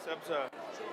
What's up, sir?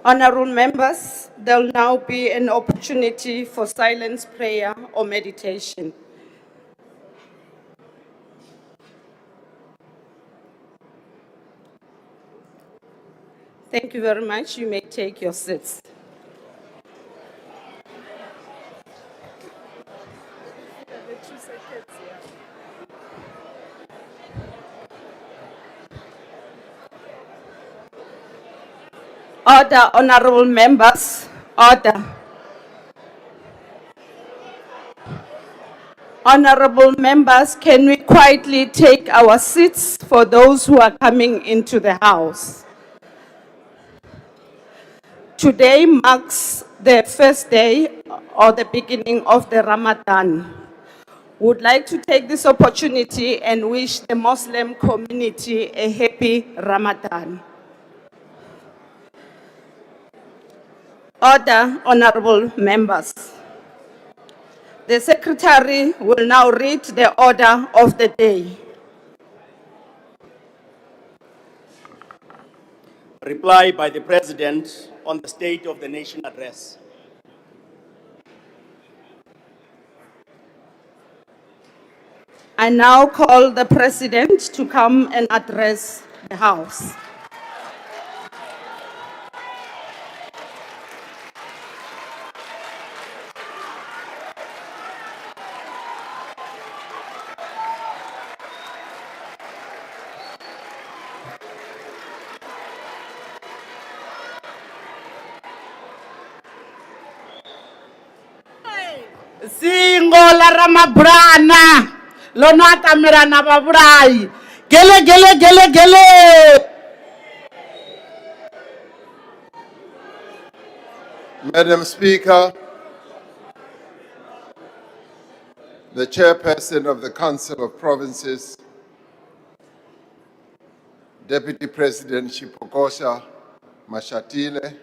Honorable members, there will now be an opportunity for silence prayer or meditation. Thank you very much. You may take your seats. Order, honorable members, order. Honorable members, can we quietly take our seats for those who are coming into the house? Today marks the first day or the beginning of the Ramadan. Would like to take this opportunity and wish the Muslim community a happy Ramadan. Order, honorable members. The Secretary will now read the order of the day. Reply by the President on the State of the Nation address. I now call the President to come and address the House. Singola Ramabrana, Lonata Mirana Babrai, Gele Gele Gele Gele. Madam Speaker, the Chairperson of the Council of Provinces, Deputy President Shipokosha Mashatile,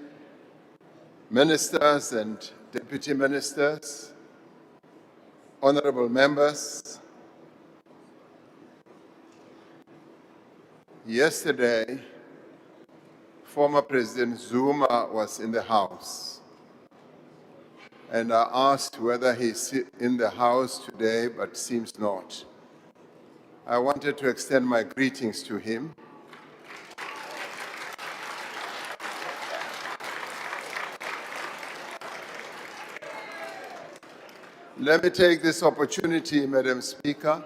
Ministers and Deputy Ministers, Honorable Members, yesterday, former President Zuma was in the House, and I asked whether he's in the House today, but seems not. I wanted to extend my greetings to him. Let me take this opportunity, Madam Speaker,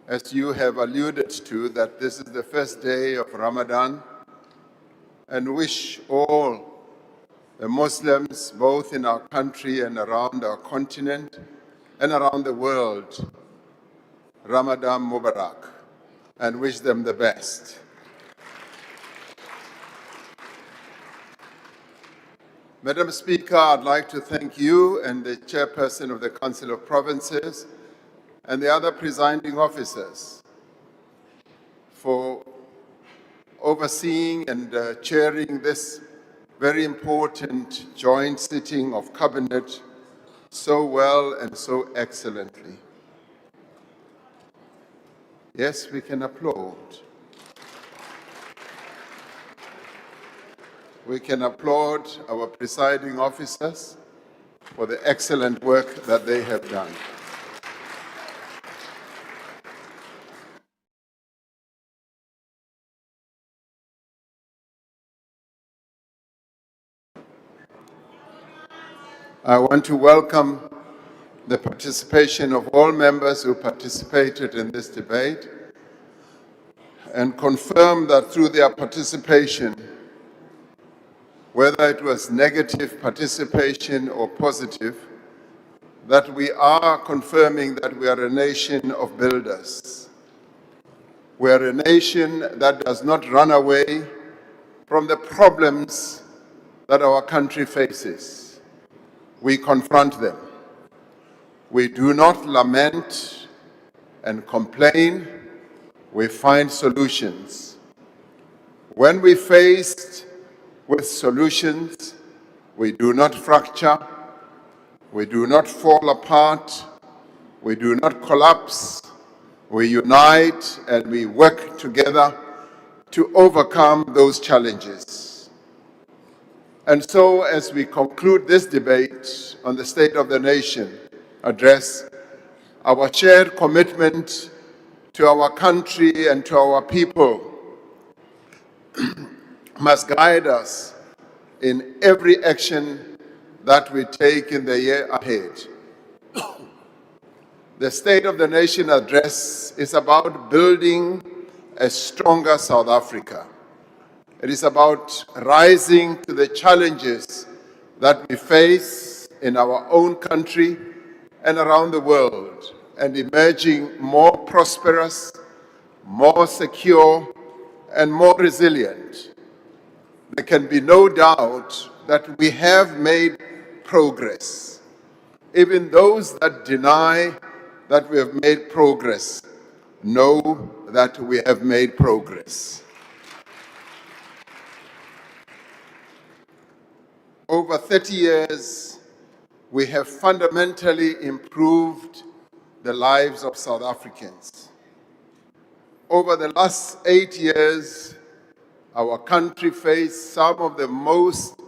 as you have alluded to, that this is the first day of Ramadan, and wish all the Muslims, both in our country and around our continent and around the world, Ramadan Mubarak, and wish them the best. Madam Speaker, I'd like to thank you and the Chairperson of the Council of Provinces and the other presiding officers for overseeing and chairing this very important joint sitting of Cabinet so well and so excellently. Yes, we can applaud. We can applaud our presiding officers for the excellent work that they have done. I want to welcome the participation of all members who participated in this debate and confirm that through their participation, whether it was negative participation or positive, that we are confirming that we are a nation of builders. We are a nation that does not run away from the problems that our country faces. We confront them. We do not lament and complain. We find solutions. When we faced with solutions, we do not fracture, we do not fall apart, we do not collapse, we unite and we work together to overcome those challenges. And so, as we conclude this debate on the State of the Nation address, our shared commitment to our country and to our people must guide us in every action that we take in the year ahead. The State of the Nation address is about building a stronger South Africa. It is about rising to the challenges that we face in our own country and around the world, and emerging more prosperous, more secure, and more resilient. There can be no doubt that we have made progress. Even those that deny that we have made progress know that we have made progress. Over 30 years, we have fundamentally improved the lives of South Africans. Over the last 8 years, our country faced some of the most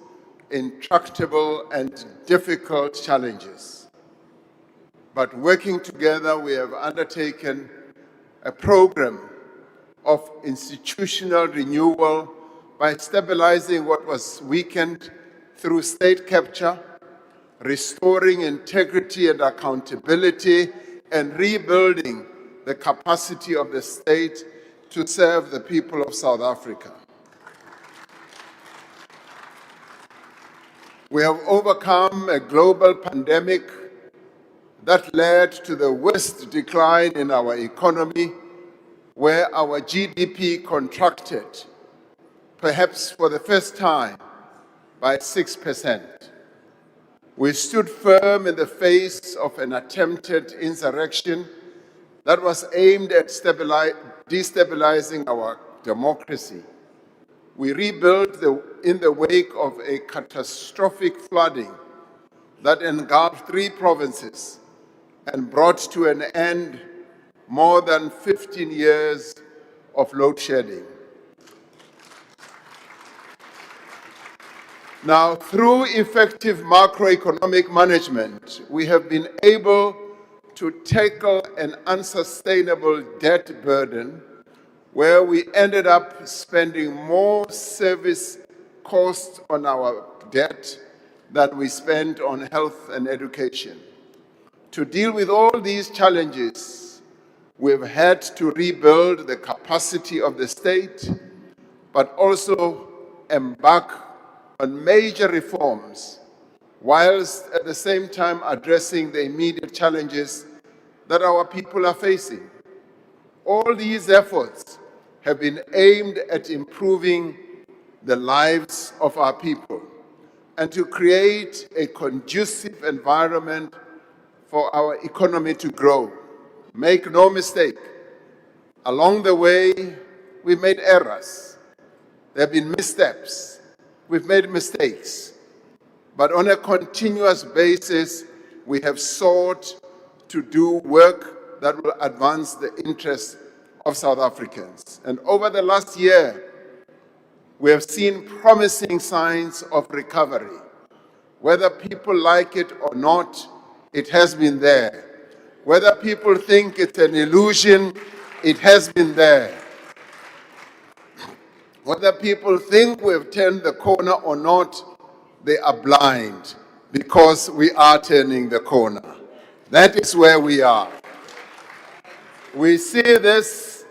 intractable and difficult challenges. But working together, we have undertaken a program of institutional renewal by stabilizing what was weakened through state capture, restoring integrity and accountability, and rebuilding the capacity of the state to serve the people of South Africa. We have overcome a global pandemic that led to the worst decline in our economy, where our GDP contracted, perhaps for the first time, by 6%. We stood firm in the face of an attempted insurrection that was aimed at destabilizing our democracy. We rebuilt in the wake of a catastrophic flooding that engulfed 3 provinces and brought to an end more than 15 years of load shedding. Now, through effective macroeconomic management, we have been able to tackle an unsustainable debt burden where we ended up spending more service costs on our debt than we spent on health and education. To deal with all these challenges, we've had to rebuild the capacity of the state, but also embark on major reforms, whilst at the same time addressing the immediate challenges that our people are facing. All these efforts have been aimed at improving the lives of our people and to create a conducive environment for our economy to grow. Make no mistake, along the way, we've made errors. There have been missteps. We've made mistakes. But on a continuous basis, we have sought to do work that will advance the interests of South Africans. And over the last year, we have seen promising signs of recovery. Whether people like it or not, it has been there. Whether people think it's an illusion, it has been there. Whether people think we've turned the corner or not, they are blind, because we are turning the corner. That is where we are. We see this,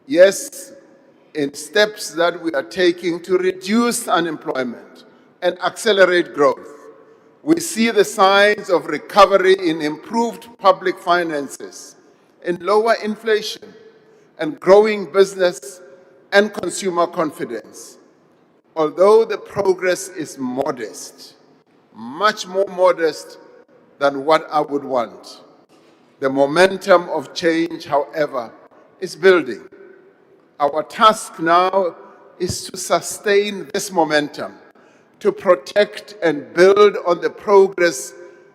yes, in steps that we are taking to reduce unemployment and accelerate growth. We see the signs of recovery in improved public finances, in lower inflation, and growing business and consumer confidence. Although the progress is modest, much more modest than what I would want, the momentum of change, however, is building. Our task now is to sustain this momentum, to protect and build on the progress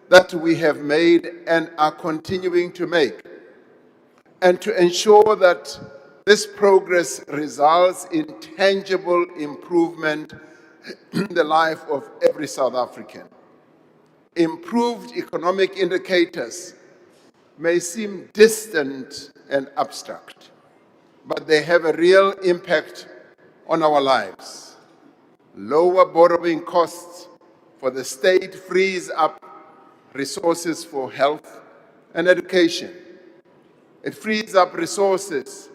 that we have made and are continuing to make, and to ensure that this progress results in tangible improvement the life of every South African. Improved economic indicators may seem distant and abstract, but they have a real impact on our lives. Lower borrowing costs for the state frees up resources for health and education. It frees up resources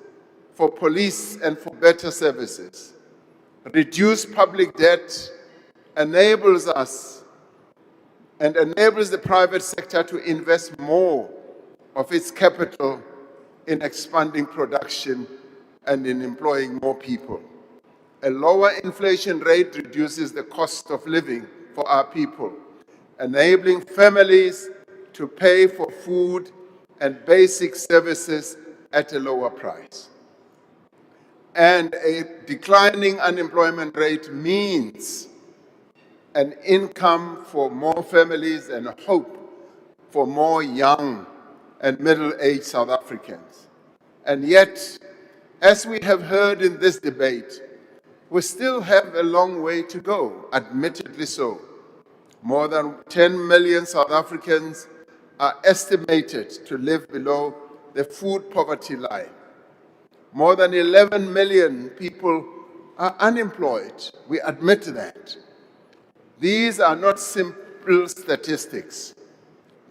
for police and for better services. Reduced public debt enables us and enables the private sector to invest more of its capital in expanding production and in employing more people. A lower inflation rate reduces the cost of living for our people, enabling families to pay for food and basic services at a lower price. And a declining unemployment rate means an income for more families and hope for more young and middle-aged South Africans. And yet, as we have heard in this debate, we still have a long way to go, admittedly so. More than 10 million South Africans are estimated to live below the food poverty line. More than 11 million people are unemployed. We admit that. These are not simple statistics.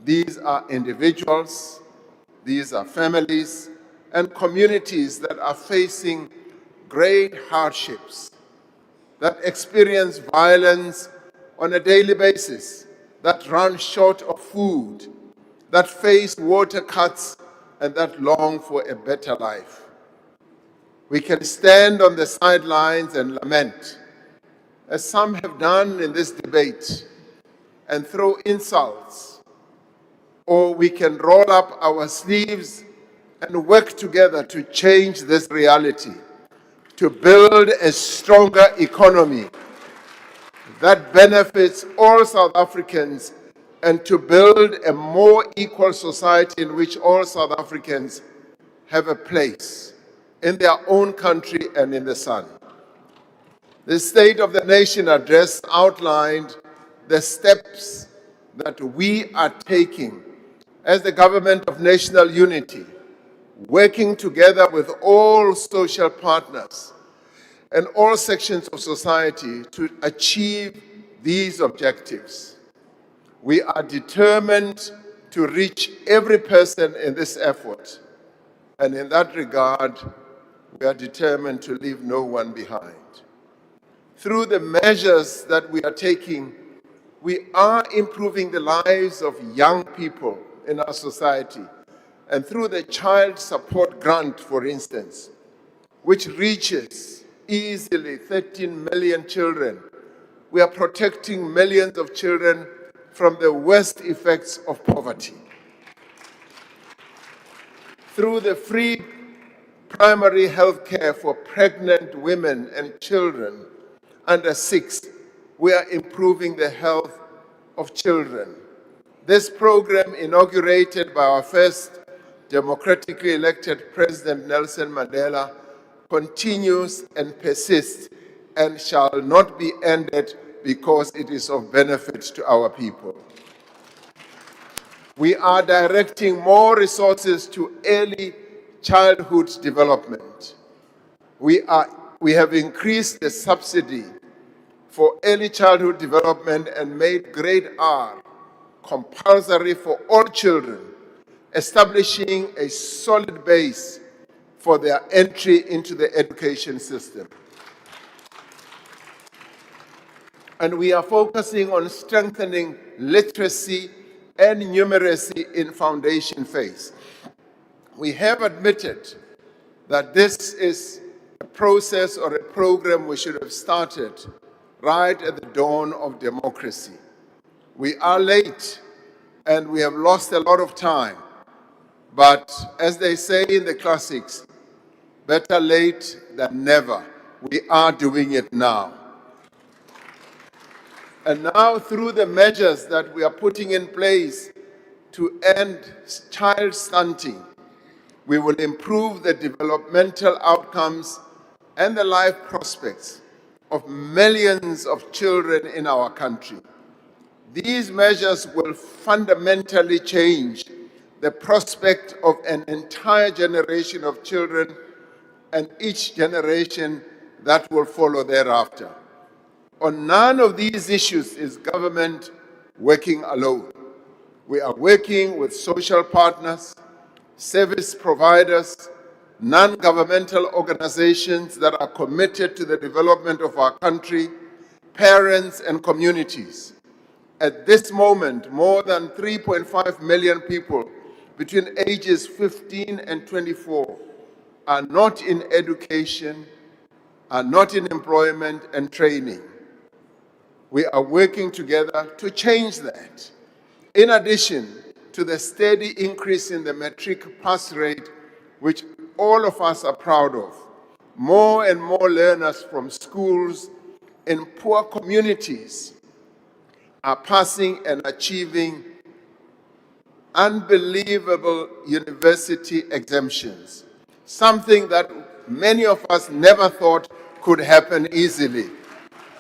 These are individuals, these are families, and communities that are facing great hardships, that experience violence on a daily basis, that run short of food, that face water cuts, and that long for a better life. We can stand on the sidelines and lament, as some have done in this debate, and throw insults, or we can roll up our sleeves and work together to change this reality, to build a stronger economy that benefits all South Africans, and to build a more equal society in which all South Africans have a place in their own country and in the sun. The State of the Nation address outlined the steps that we are taking as the government of national unity, working together with all social partners and all sections of society to achieve these objectives. We are determined to reach every person in this effort, and in that regard, we are determined to leave no one behind. Through the measures that we are taking, we are improving the lives of young people in our society. And through the Child Support Grant, for instance, which reaches easily 13 million children, we are protecting millions of children from the worst effects of poverty. Through the free primary health care for pregnant women and children under 6, we are improving the health of children. This program, inaugurated by our first democratically elected President Nelson Mandela, continues and persists and shall not be ended because it is of benefit to our people. We are directing more resources to early childhood development. We have increased the subsidy for early childhood development and made grade R compulsory for all children, establishing a solid base for their entry into the education system. And we are focusing on strengthening literacy and numeracy in foundation phase. We have admitted that this is a process or a program we should have started right at the dawn of democracy. We are late and we have lost a lot of time. But as they say in the classics, better late than never. We are doing it now. And now, through the measures that we are putting in place to end child stunting, we will improve the developmental outcomes and the life prospects of millions of children in our country. These measures will fundamentally change the prospect of an entire generation of children and each generation that will follow thereafter. On none of these issues is government working alone. We are working with social partners, service providers, non-governmental organizations that are committed to the development of our country, parents and communities. At this moment, more than 3.5 million people between ages 15 and 24 are not in education, are not in employment and training. We are working together to change that. In addition to the steady increase in the matric pass rate, which all of us are proud of, more and more learners from schools in poor communities are passing and achieving unbelievable university exemptions, something that many of us never thought could happen easily,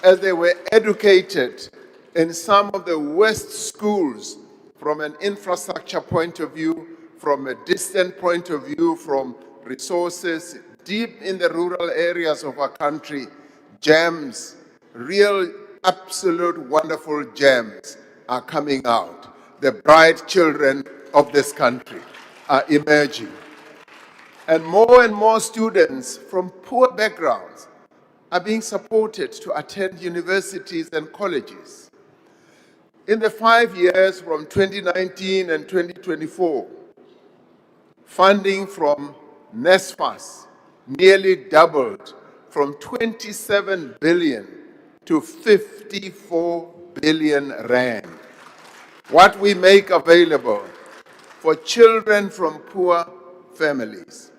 as they were educated in some of the worst schools from an infrastructure point of view, from a distant point of view, from resources deep in the rural areas of our country. Gems, real, absolute wonderful gems are coming out. The bright children of this country are emerging. And more students from poor backgrounds are being supported to attend universities and colleges. In the 5 years from 2019 and 2024, funding from NSFAS nearly doubled from 27 billion to 54 billion rand. What we make available for children from poor families,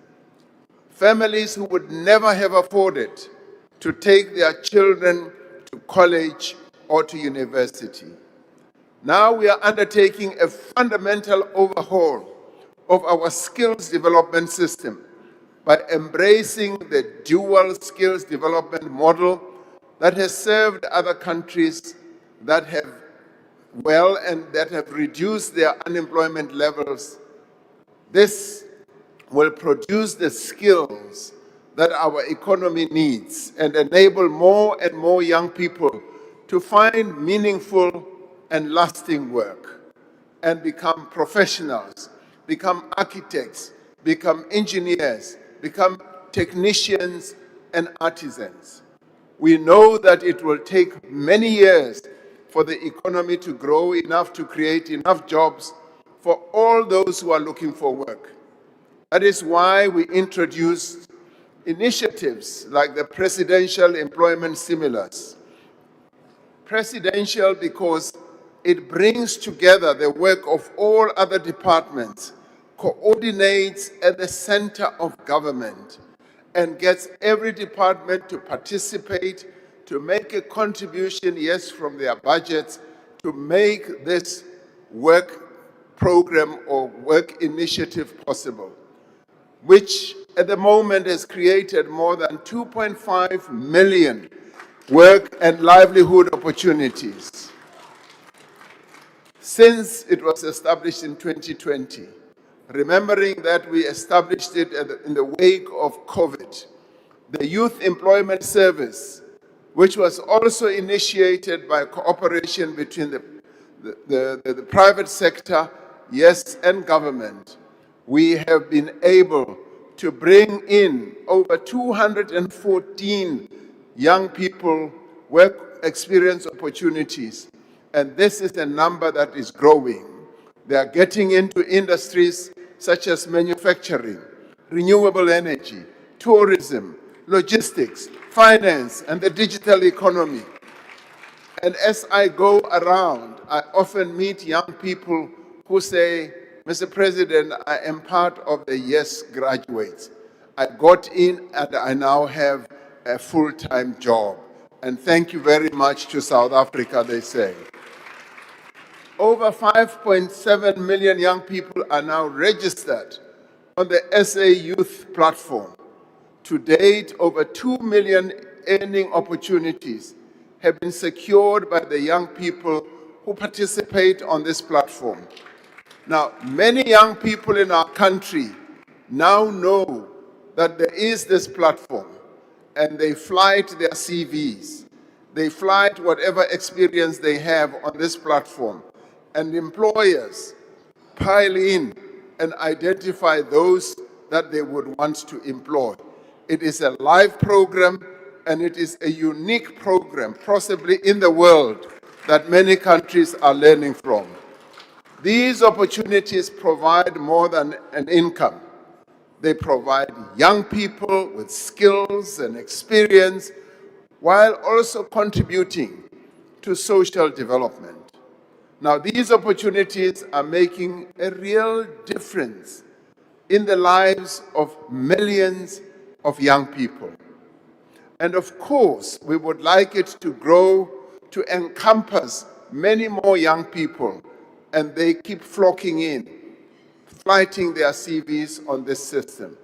families who would never have afforded to take their children to college or to university. Now we are undertaking a fundamental overhaul of our skills development system by embracing the dual skills development model that has served other countries that have and that have reduced their unemployment levels. This will produce the skills that our economy needs and enable more and more young people to find meaningful and lasting work and become professionals, become architects, become engineers, become technicians and artisans. We know that it will take many years for the economy to grow enough to create enough jobs for all those who are looking for work. That is why we introduced initiatives like the Presidential Employment Stimulus. Presidential because it brings together the work of all other departments, coordinates at the center of government, and gets every department to participate, to make a contribution, yes, from their budgets, to make this work program or work initiative possible, which at the moment has created more than 2.5 million work and livelihood opportunities. Since it was established in 2020, remembering that we established it in the wake of COVID, the Youth Employment Service, which was also initiated by cooperation between the private sector, yes, and government, we have been able to bring in over 214 young people work experience opportunities. And this is a number that is growing. They are getting into industries such as manufacturing, renewable energy, tourism, logistics, finance, and the digital economy. And as I go around, I often meet young people who say, Mr. President, I am part of the YES graduates. I got in and I now have a full-time job. And thank you very much to South Africa, they say. Over 5.7 million young people are now registered on the SA Youth platform. To date, over 2 million earning opportunities have been secured by the young people who participate on this platform. Now, many young people in our country now know that there is this platform, and they flight their CVs. They flight whatever experience they have on this platform, and employers pile in and identify those that they would want to employ. It is a live program, and it is a unique program, possibly in the world, that many countries are learning from. These opportunities provide more than an income. They provide young people with skills and experience while also contributing to social development. Now, these opportunities are making a real difference in the lives of millions of young people. And of course, we would like it to grow to encompass many more young people, and they keep flocking in, flighting their CVs on this system.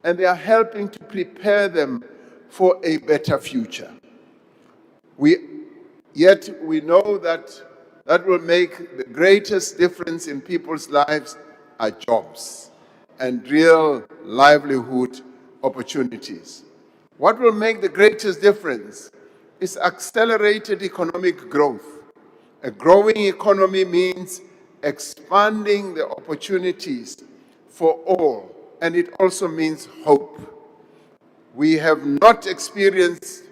And they are helping to prepare them for a better future. Yet we know that will make the greatest difference in people's lives are jobs and real livelihood opportunities. What will make the greatest difference is accelerated economic growth. A growing economy means expanding the opportunities for all, and it also means hope. We have not experienced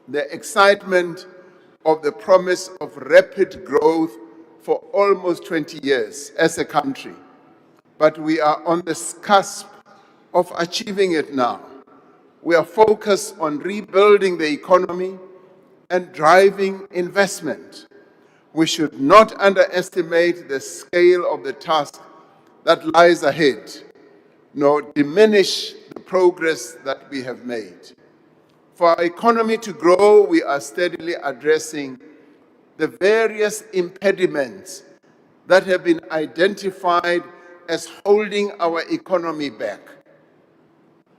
the excitement of the promise of rapid growth for almost 20 years as a country, but we are on the cusp of achieving it now. We are focused on rebuilding the economy and driving investment. We should not underestimate the scale of the task that lies ahead, nor diminish the progress that we have made. For our economy to grow, we are steadily addressing the various impediments that have been identified as holding our economy back.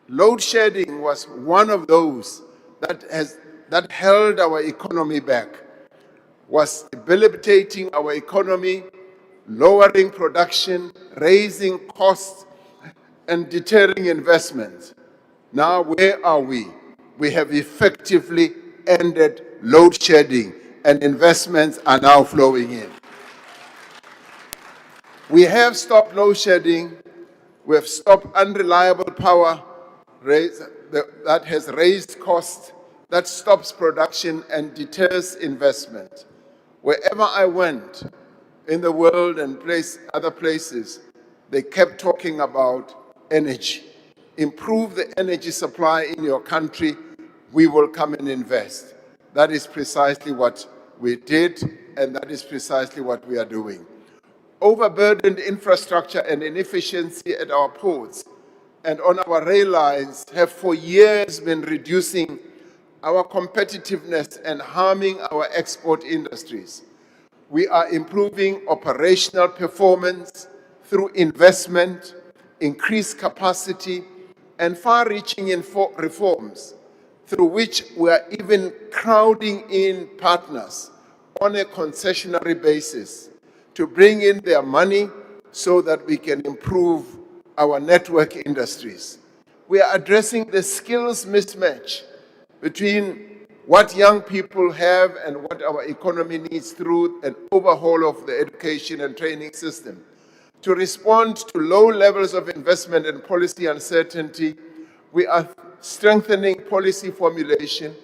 Load shedding was one of those that held our economy back, was debilitating our economy, lowering production, raising costs, and deterring investment. Now, where are we? We have effectively ended load shedding, and investments are now flowing in. We have stopped load shedding. We have stopped unreliable power that has raised costs, that stops production and deters investment. Wherever I went in the world and other places, they kept talking about energy. Improve the energy supply in your country, we will come and invest. That is precisely what we did, and that is precisely what we are doing. Overburdened infrastructure and inefficiency at our ports and on our rail lines have for years been reducing our competitiveness and harming our export industries. We are improving operational performance through investment, increased capacity, and far-reaching reforms, through which we are even crowding in partners on a concessionary basis to bring in their money so that we can improve our network industries. We are addressing the skills mismatch between what young people have and what our economy needs through an overhaul of the education and training system. To respond to low levels of investment and policy uncertainty, we are strengthening policy formulation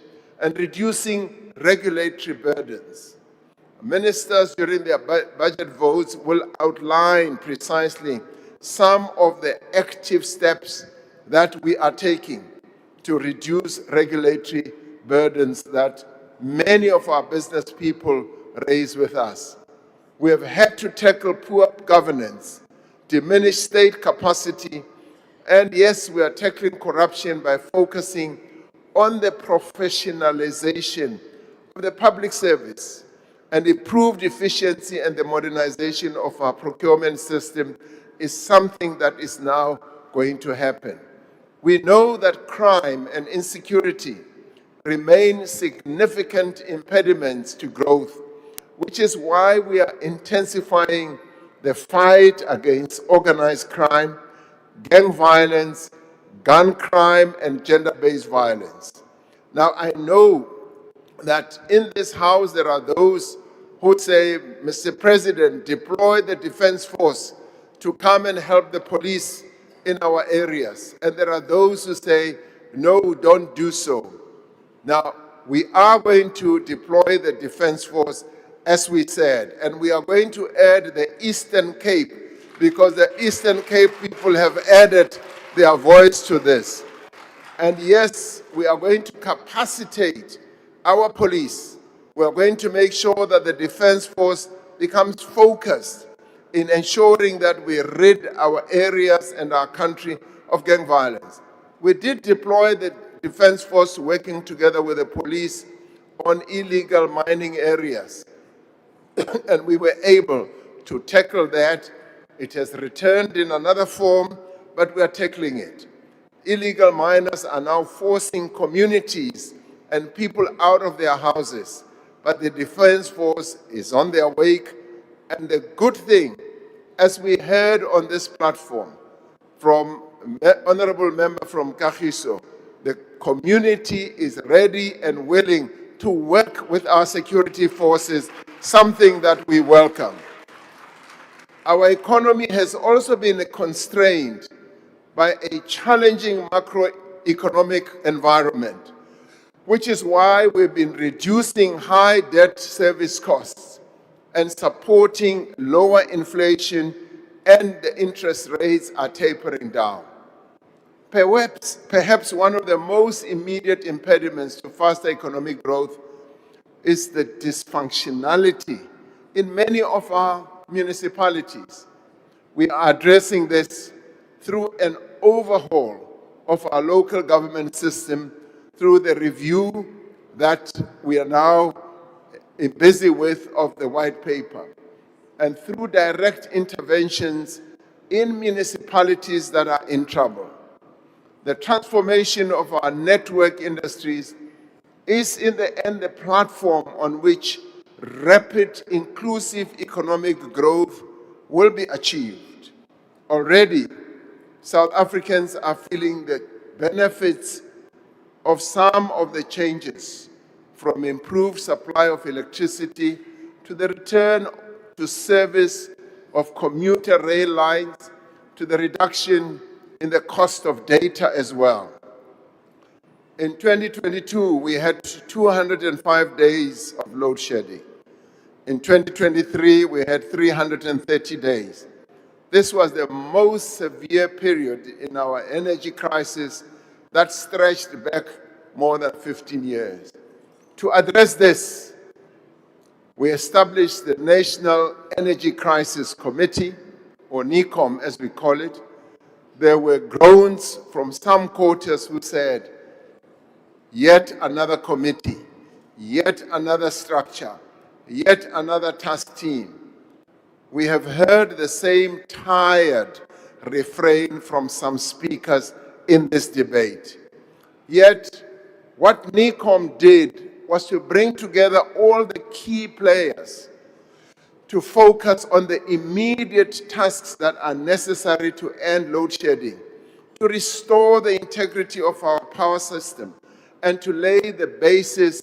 and reducing regulatory burdens. Ministers during their budget votes will outline precisely some of the active steps that we are taking to reduce regulatory burdens that many of our business people raise with us. We have had to tackle poor governance, diminish state capacity, and yes, we are tackling corruption by focusing on the professionalization of the public service and improved efficiency, and the modernization of our procurement system is something that is now going to happen. We know that crime and insecurity remain significant impediments to growth, which is why we are intensifying the fight against organized crime, gang violence, gun crime, and gender-based violence. Now, I know that in this House there are those who say, Mr. President, deploy the Defense Force to come and help the police in our areas. And there are those who say, no, don't do so. Now, we are going to deploy the Defense Force, as we said, and we are going to add the Eastern Cape, because the Eastern Cape people have added their voice to this. And yes, we are going to capacitate our police. We are going to make sure that the Defense Force becomes focused in ensuring that we rid our areas and our country of gang violence. We did deploy the Defense Force working together with the police on illegal mining areas. And we were able to tackle that. It has returned in another form, but we are tackling it. Illegal miners are now forcing communities and people out of their houses, but the Defense Force is on their wake. And the good thing, as we heard on this platform from Honorable Member from Kagiso, the community is ready and willing to work with our security forces, something that we welcome. Our economy has also been constrained by a challenging macroeconomic environment, which is why we've been reducing high debt service costs and supporting lower inflation, and the interest rates are tapering down. Perhaps one of the most immediate impediments to faster economic growth is the dysfunctionality in many of our municipalities. We are addressing this through an overhaul of our local government system, through the review that we are now busy with of the white paper, and through direct interventions in municipalities that are in trouble. The transformation of our network industries is in the end the platform on which rapid, inclusive economic growth will be achieved. Already, South Africans are feeling the benefits of some of the changes, from improved supply of electricity to the return to service of commuter rail lines to the reduction in the cost of data as well. In 2022, we had 205 days of load shedding. In 2023, we had 330 days. This was the most severe period in our energy crisis that stretched back more than 15 years. To address this, we established the National Energy Crisis Committee, or NECOM as we call it. There were groans from some quarters who said, yet another committee, yet another structure, yet another task team. We have heard the same tired refrain from some speakers in this debate. Yet, what NECOM did was to bring together all the key players to focus on the immediate tasks that are necessary to end load shedding, to restore the integrity of our power system, and to lay the basis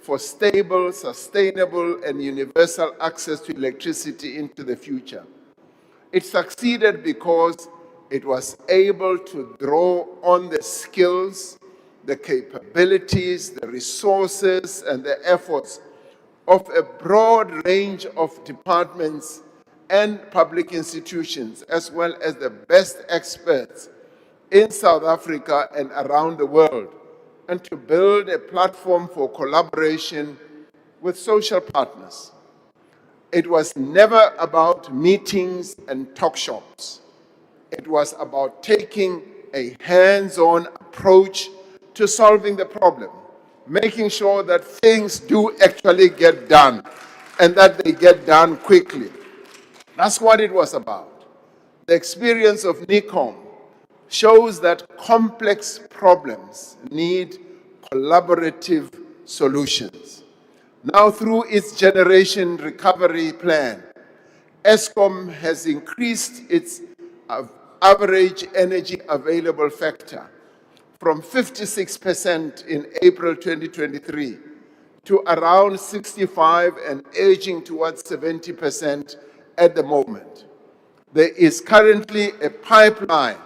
for stable, sustainable, and universal access to electricity into the future. It succeeded because it was able to draw on the skills, the capabilities, the resources, and the efforts of a broad range of departments and public institutions, as well as the best experts in South Africa and around the world, and to build a platform for collaboration with social partners. It was never about meetings and talk shops. It was about taking a hands-on approach to solving the problem, making sure that things do actually get done and that they get done quickly. That's what it was about. The experience of NECOM shows that complex problems need collaborative solutions. Now, through its generation recovery plan, Eskom has increased its average energy available factor from 56% in April 2023 to around 65 and edging towards 70% at the moment. There is currently a pipeline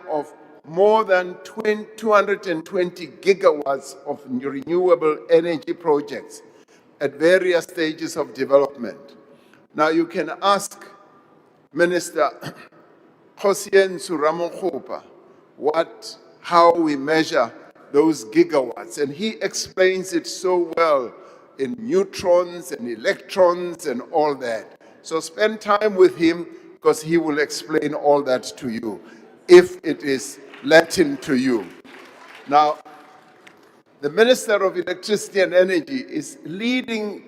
of more than 220 gigawatts of renewable energy projects at various stages of development. Now you can ask Minister Cyril Ramaphosa how we measure those gigawatts, and he explains it so well in neutrons and electrons and all that. So spend time with him because he will explain all that to you if it is Latin to you. Now, the Minister of Electricity and Energy is leading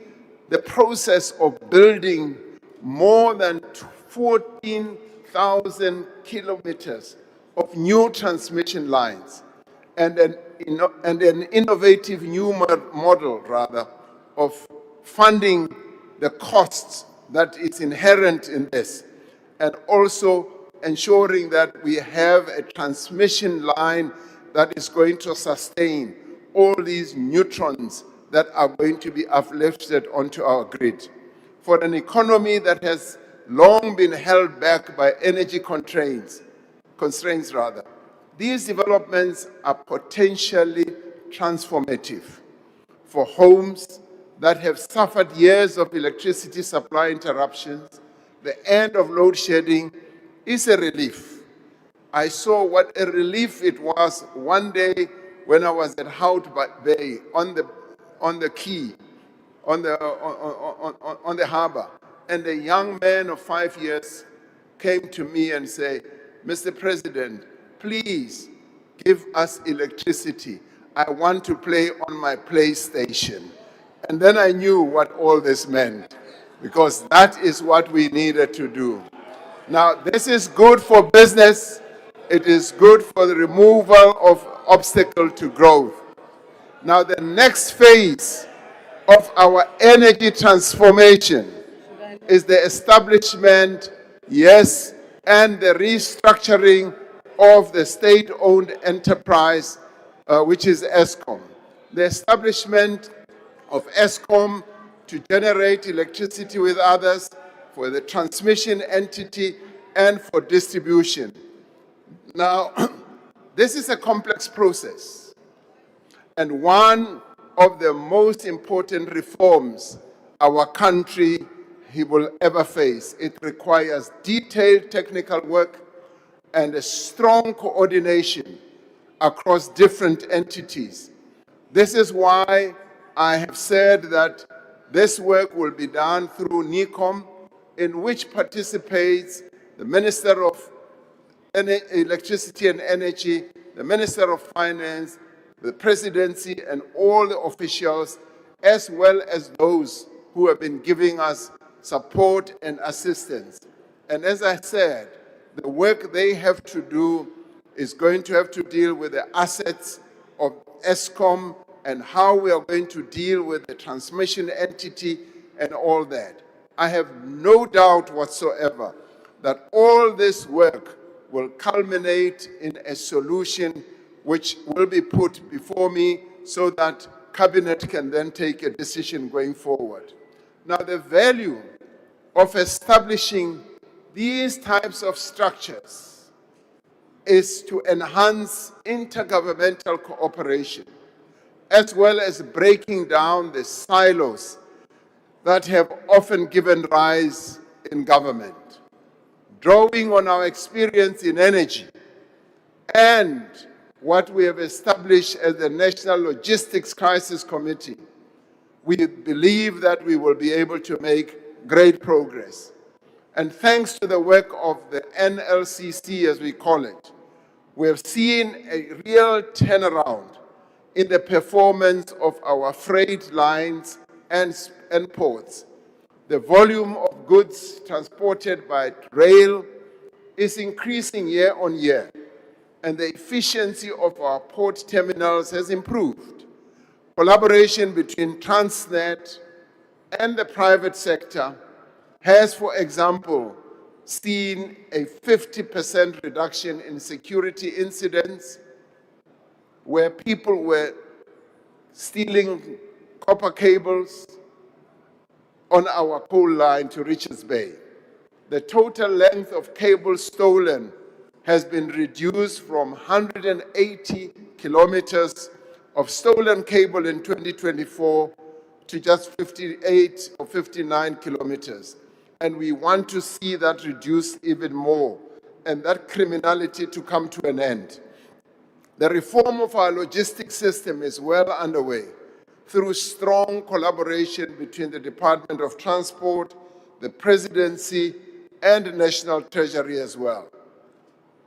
the process of building more than 14,000 kilometers of new transmission lines and an innovative new model, of funding the costs that is inherent in this, and also ensuring that we have a transmission line that is going to sustain all these neutrons that are going to be uplifted onto our grid. For an economy that has long been held back by energy constraints, these developments are potentially transformative. For homes that have suffered years of electricity supply interruptions, the end of load shedding is a relief. I saw what a relief it was one day when I was at Hout Bay on the quay, on the harbor, and a young man of 5 years came to me and said, "Mr. President, please give us electricity. I want to play on my PlayStation." And then I knew what all this meant, because that is what we needed to do. Now, this is good for business. It is good for the removal of obstacle to growth. Now, the next phase of our energy transformation is the establishment, yes, and the restructuring of the state-owned enterprise, which is Eskom. The establishment of Eskom to generate electricity with others, for the transmission entity, and for distribution. Now, this is a complex process, and one of the most important reforms our country will ever face. It requires detailed technical work and a strong coordination across different entities. This is why I have said that this work will be done through NECOM, in which participates the Minister of Electricity and Energy, the Minister of Finance, the Presidency, and all the officials, as well as those who have been giving us support and assistance. And as I said, the work they have to do is going to have to deal with the assets of Eskom and how we are going to deal with the transmission entity and all that. I have no doubt whatsoever that all this work will culminate in a solution which will be put before me so that Cabinet can then take a decision going forward. Now, the value of establishing these types of structures is to enhance intergovernmental cooperation, as well as breaking down the silos that have often given rise in government. Drawing on our experience in energy and what we have established as the National Logistics Crisis Committee, we believe that we will be able to make great progress. And thanks to the work of the NLCC, as we call it, we have seen a real turnaround in the performance of our freight lines and ports. The volume of goods transported by rail is increasing year on year, and the efficiency of our port terminals has improved. Collaboration between Transnet and the private sector has, for example, seen a 50% reduction in security incidents where people were stealing copper cables on our coal line to Richards Bay. The total length of cables stolen has been reduced from 180 kilometers of stolen cable in 2024 to just 58 or 59 kilometers. And we want to see that reduced even more and that criminality to come to an end. The reform of our logistics system is well underway through strong collaboration between the Department of Transport, the Presidency, and the National Treasury as well.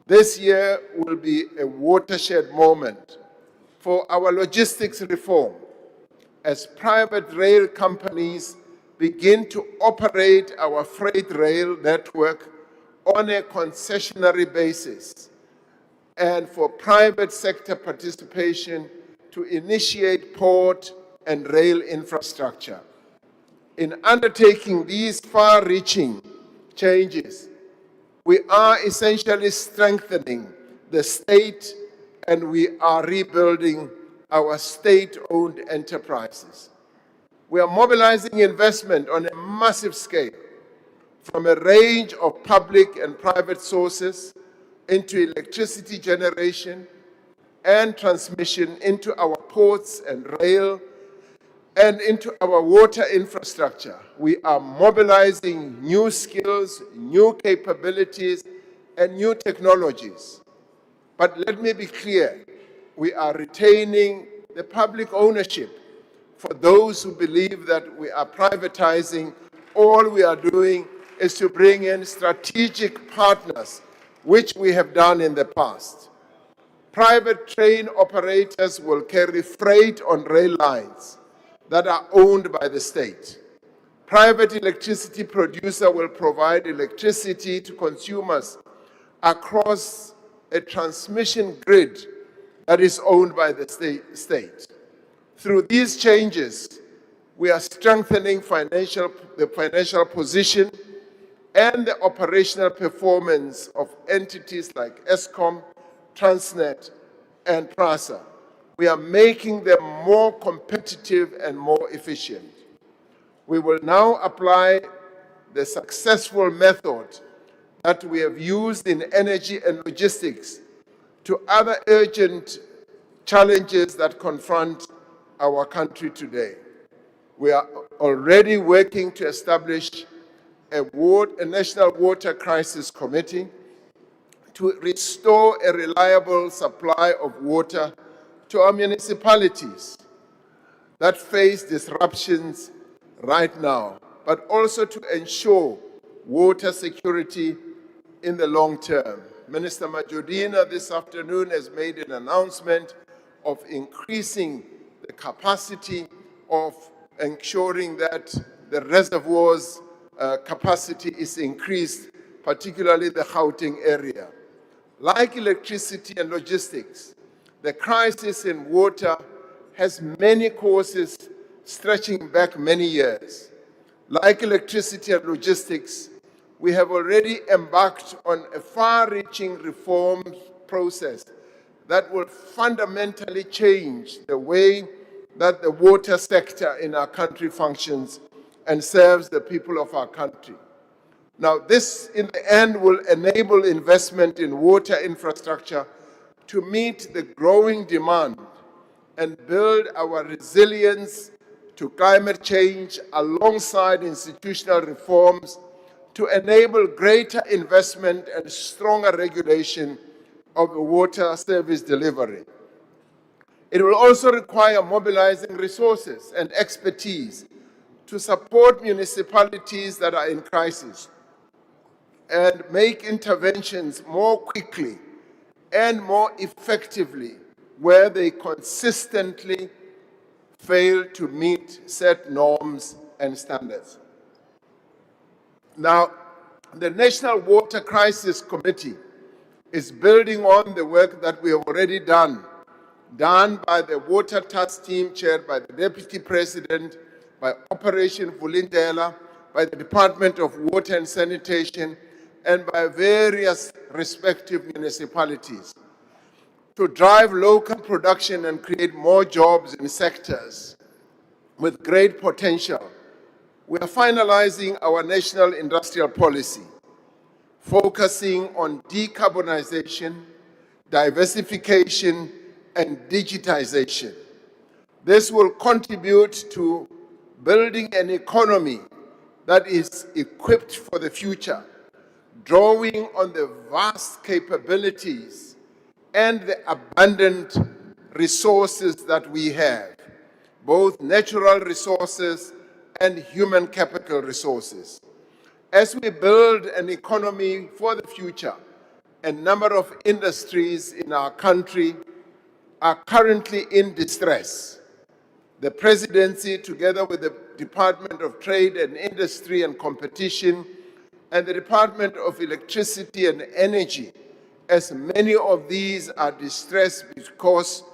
This year will be a watershed moment for our logistics reform as private rail companies begin to operate our freight rail network on a concessionary basis, and for private sector participation to initiate port and rail infrastructure. In undertaking these far-reaching changes, we are essentially strengthening the state and we are rebuilding our state-owned enterprises. We are mobilizing investment on a massive scale from a range of public and private sources into electricity generation and transmission, into our ports and rail, and into our water infrastructure. We are mobilizing new skills, new capabilities, and new technologies. But let me be clear, we are retaining the public ownership for those who believe that we are privatizing. All we are doing is to bring in strategic partners, which we have done in the past. Private train operators will carry freight on rail lines that are owned by the state. Private electricity producer will provide electricity to consumers across a transmission grid that is owned by the state. Through these changes, we are strengthening the financial position and the operational performance of entities like Eskom, Transnet, and PRASA. We are making them more competitive and more efficient. We will now apply the successful method that we have used in energy and logistics to other urgent challenges that confront our country today. We are already working to establish a National Water Crisis Committee to restore a reliable supply of water to our municipalities that face disruptions right now, but also to ensure water security in the long term. Minister Majudina this afternoon has made an announcement of increasing the capacity of ensuring that the reservoirs capacity is increased, particularly the Gauteng area. Like electricity and logistics, the crisis in water has many causes stretching back many years. Like electricity and logistics, we have already embarked on a far-reaching reform process that will fundamentally change the way that the water sector in our country functions and serves the people of our country. Now, this, in the end, will enable investment in water infrastructure to meet the growing demand and build our resilience to climate change alongside institutional reforms to enable greater investment and stronger regulation of water service delivery. It will also require mobilizing resources and expertise to support municipalities that are in crisis and make interventions more quickly and more effectively where they consistently fail to meet set norms and standards. Now, the National Water Crisis Committee is building on the work that we have already done by the Water Task Team chaired by the Deputy President, by Operation Vulindlela, by the Department of Water and Sanitation, and by various respective municipalities to drive local production and create more jobs in sectors with great potential. We are finalizing our national industrial policy, focusing on decarbonization, diversification, and digitization. This will contribute to building an economy that is equipped for the future, drawing on the vast capabilities and the abundant resources that we have, both natural resources and human capital resources. As we build an economy for the future, a number of industries in our country are currently in distress. The presidency, together with the Department of Trade and Industry and Competition, and the Department of Electricity and Energy, as many of these are distressed because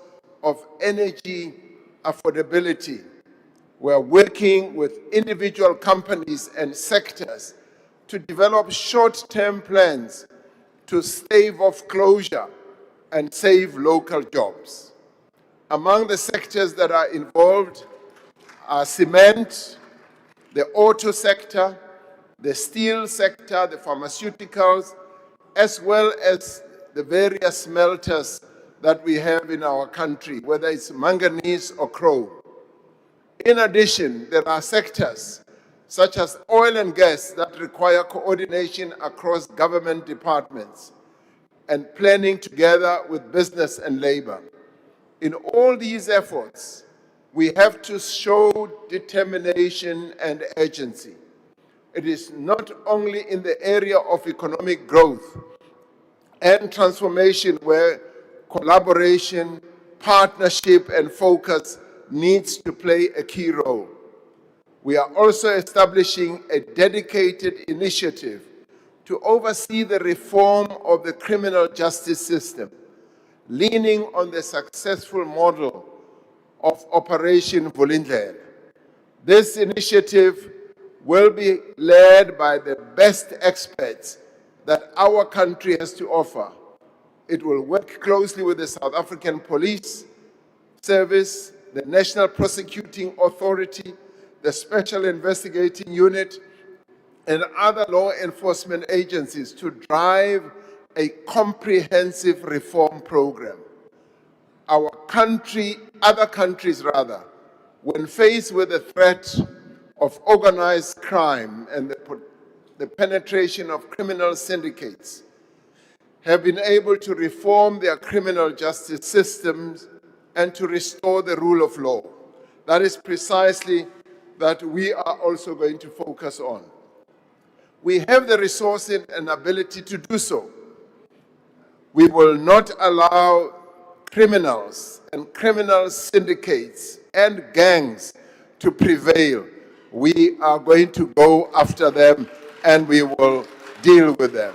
of energy affordability. We're working with individual companies and sectors to develop short-term plans to stave off closure and save local jobs. Among the sectors that are involved are cement, the auto sector, the steel sector, the pharmaceuticals, as well as the various smelters that we have in our country, whether it's manganese or chrome. In addition, there are sectors such as oil and gas that require coordination across government departments and planning together with business and labor. In all these efforts, we have to show determination and urgency. It is not only in the area of economic growth and transformation where collaboration, partnership, and focus needs to play a key role. We are also establishing a dedicated initiative to oversee the reform of the criminal justice system, leaning on the successful model of Operation Vulindlela. This initiative will be led by the best experts that our country has to offer. It will work closely with the South African Police Service, the National Prosecuting Authority, the Special Investigating Unit, and other law enforcement agencies to drive a comprehensive reform program. Our country, other countries rather, when faced with the threat of organized crime and the penetration of criminal syndicates, have been able to reform their criminal justice systems and to restore the rule of law. That is precisely that we are also going to focus on. We have the resources and ability to do so. We will not allow criminals and criminal syndicates and gangs to prevail. We are going to go after them and we will deal with them.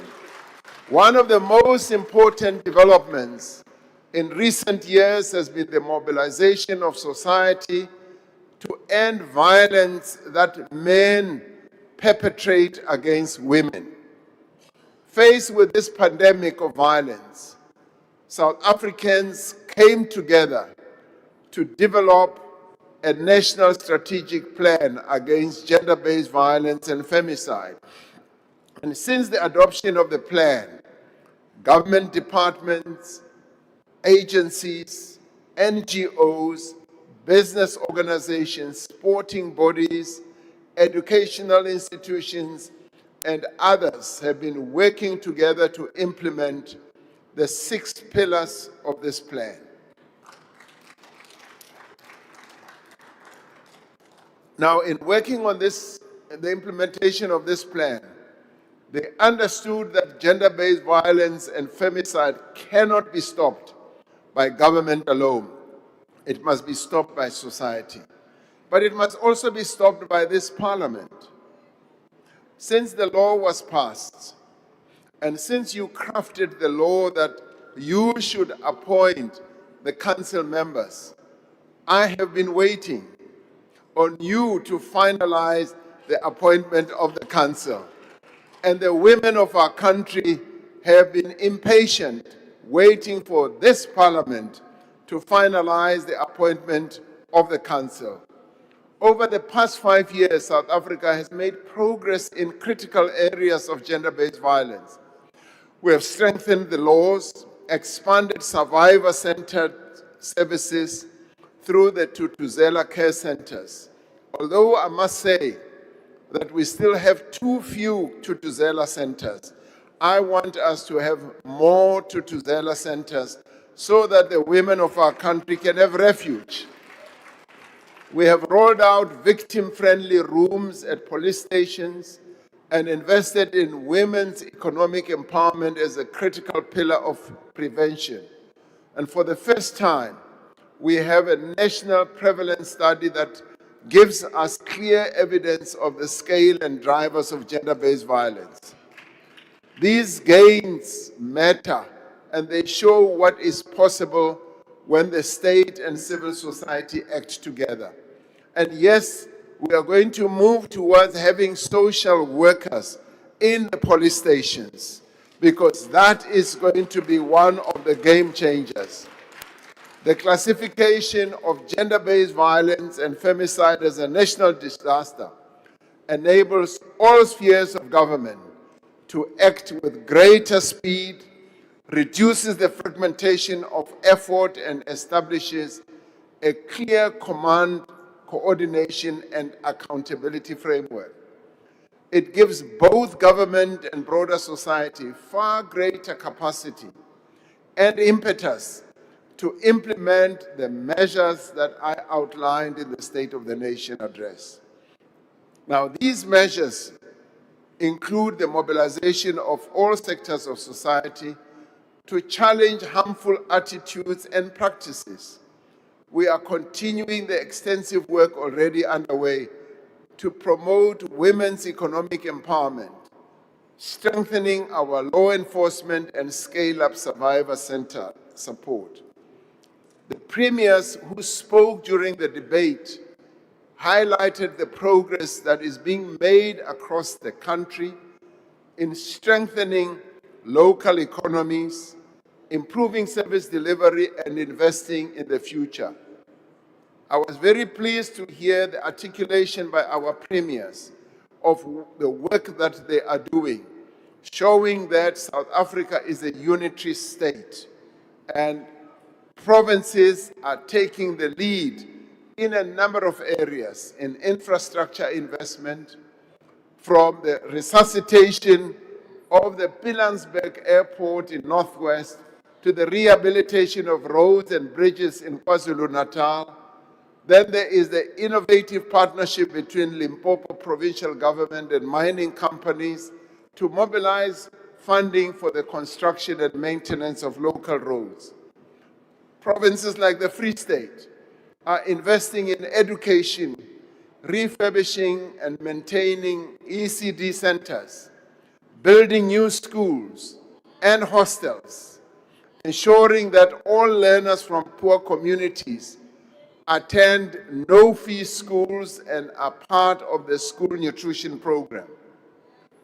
One of the most important developments in recent years has been the mobilization of society to end violence that men perpetrate against women. Faced with this pandemic of violence, South Africans came together to develop a national strategic plan against gender-based violence and femicide. And since the adoption of the plan, government departments, agencies, NGOs, business organizations, sporting bodies, educational institutions, and others have been working together to implement the 6 pillars of this plan. Now, in working on this, the implementation of this plan, they understood that gender-based violence and femicide cannot be stopped by government alone. It must be stopped by society. But it must also be stopped by this parliament. Since the law was passed And since you crafted the law that you should appoint the council members, I have been waiting on you to finalize the appointment of the council. And the women of our country have been impatient, waiting for this parliament to finalize the appointment of the council. Over the past 5 years, South Africa has made progress in critical areas of gender-based violence. We have strengthened the laws, expanded survivor-centered services through the Tutuzela care centers. Although I must say that we still have too few Tutuzela centers, I want us to have more Tutuzela centers so that the women of our country can have refuge. We have rolled out victim-friendly rooms at police stations and invested in women's economic empowerment as a critical pillar of prevention. And for the first time, we have a national prevalence study that gives us clear evidence of the scale and drivers of gender-based violence. These gains matter, and they show what is possible when the state and civil society act together. And yes, we are going to move towards having social workers in the police stations, because that is going to be one of the game changers. The classification of gender-based violence and femicide as a national disaster enables all spheres of government to act with greater speed, reduces the fragmentation of effort, and establishes a clear command, coordination, and accountability framework. It gives both government and broader society far greater capacity and impetus to implement the measures that I outlined in the State of the Nation address. Now, these measures include the mobilization of all sectors of society to challenge harmful attitudes and practices. We are continuing the extensive work already underway to promote women's economic empowerment, strengthening our law enforcement and scale-up survivor center support. The premiers who spoke during the debate highlighted the progress that is being made across the country in strengthening local economies, improving service delivery, and investing in the future. I was very pleased to hear the articulation by our premiers of the work that they are doing, showing that South Africa is a unitary state and provinces are taking the lead in a number of areas, in infrastructure investment, from the resuscitation of the Pilanesberg Airport in Northwest to the rehabilitation of roads and bridges in KwaZulu-Natal. Then there is the innovative partnership between Limpopo provincial government and mining companies to mobilize funding for the construction and maintenance of local roads. Provinces like the Free State are investing in education, refurbishing and maintaining ECD centers, building new schools and hostels, ensuring that all learners from poor communities attend no-fee schools and are part of the school nutrition program.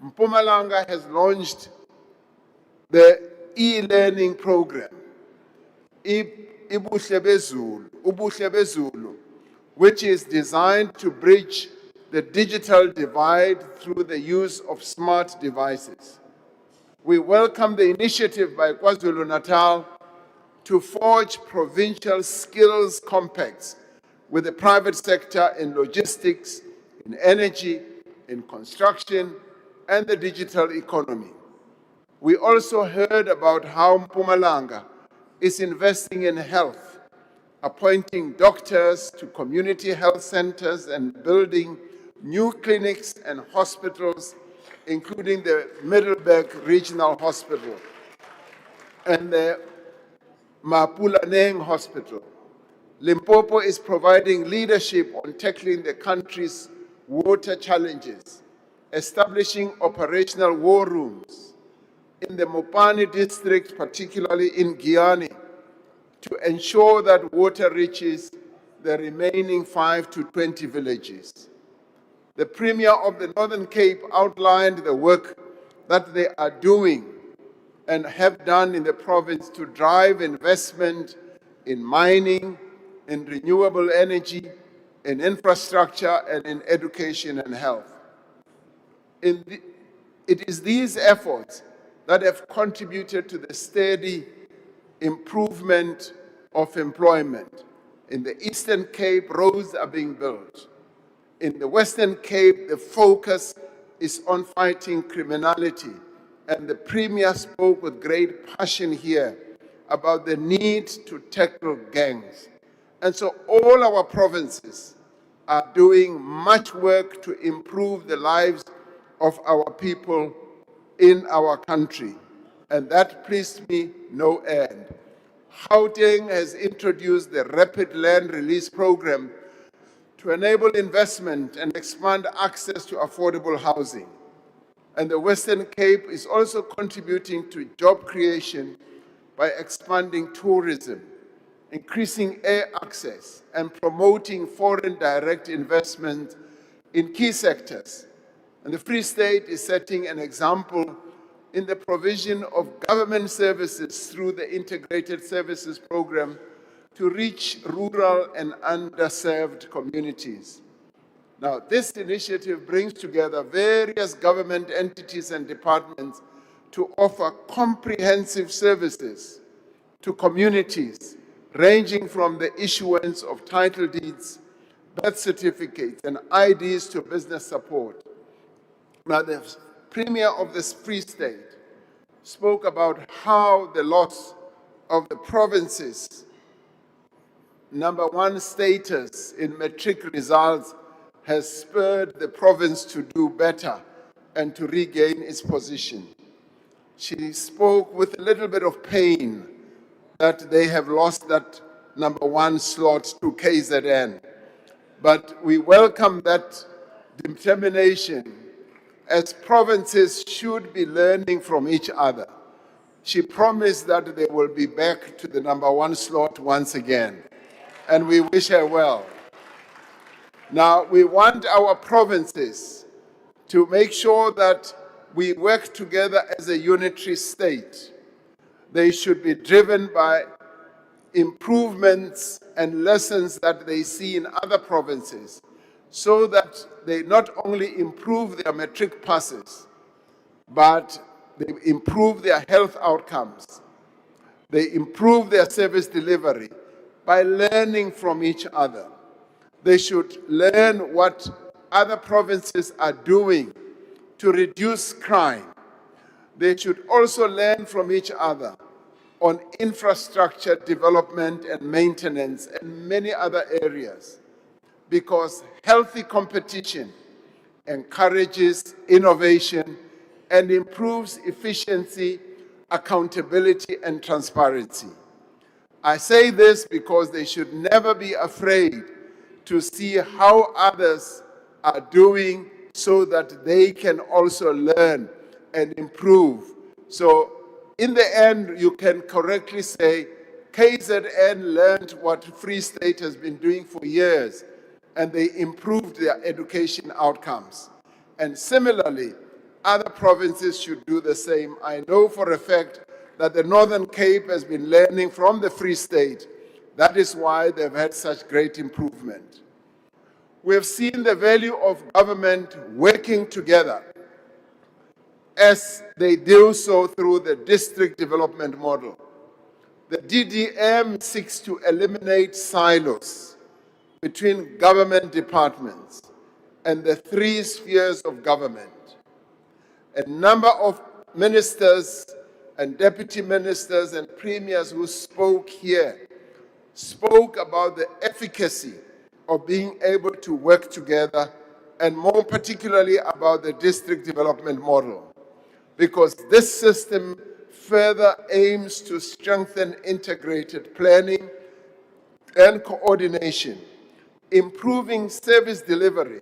Mpumalanga has launched the e-learning program, Ubuhle Bezulu, which is designed to bridge the digital divide through the use of smart devices. We welcome the initiative by KwaZulu-Natal to forge provincial skills compacts with the private sector in logistics, in energy, in construction, and the digital economy. We also heard about how Mpumalanga is investing in health, appointing doctors to community health centers and building new clinics and hospitals, including the Middelburg Regional Hospital and the Mapulaneng Hospital. Limpopo is providing leadership on tackling the country's water challenges, establishing operational war rooms, in the Mopani district, particularly in Guyane, to ensure that water reaches the remaining 5 to 20 villages. The Premier of the Northern Cape outlined the work that they are doing and have done in the province to drive investment in mining, in renewable energy, in infrastructure, and in education and health. It is these efforts that have contributed to the steady improvement of employment. In the Eastern Cape, roads are being built. In the Western Cape, the focus is on fighting criminality. And the Premier spoke with great passion here about the need to tackle gangs. And so all our provinces are doing much work to improve the lives of our people in our country. And that pleased me no end. Gauteng has introduced the Rapid Land Release Program to enable investment and expand access to affordable housing. And the Western Cape is also contributing to job creation by expanding tourism, increasing air access, and promoting foreign direct investment in key sectors. And the Free State is setting an example in the provision of government services through the Integrated Services Program to reach rural and underserved communities. Now, this initiative brings together various government entities and departments to offer comprehensive services to communities, ranging from the issuance of title deeds, birth certificates, and IDs to business support. Now, the Premier of the Free State spoke about how the loss of the province's #1 status in matric results has spurred the province to do better and to regain its position. She spoke with a little bit of pain that they have lost that #1 slot to KZN. But we welcome that determination, as provinces should be learning from each other. She promised that they will be back to the #1 slot once again, and we wish her well. Now, we want our provinces to make sure that we work together as a unitary state. They should be driven by improvements and lessons that they see in other provinces, so that they not only improve their matric passes, but they improve their health outcomes. They improve their service delivery by learning from each other. They should learn what other provinces are doing to reduce crime. They should also learn from each other on infrastructure development and maintenance and many other areas, because healthy competition encourages innovation and improves efficiency, accountability, and transparency. I say this because they should never be afraid to see how others are doing so that they can also learn and improve. So in the end, you can correctly say KZN learned what Free State has been doing for years, and they improved their education outcomes. And similarly, other provinces should do the same. I know for a fact that the Northern Cape has been learning from the Free State. That is why they've had such great improvement. We have seen the value of government working together as they do so through the district development model. The DDM seeks to eliminate silos between government departments and the three spheres of government. A number of ministers and deputy ministers and premiers who spoke here spoke about the efficacy of being able to work together, and more particularly about the district development model, because this system further aims to strengthen integrated planning and coordination, improving service delivery,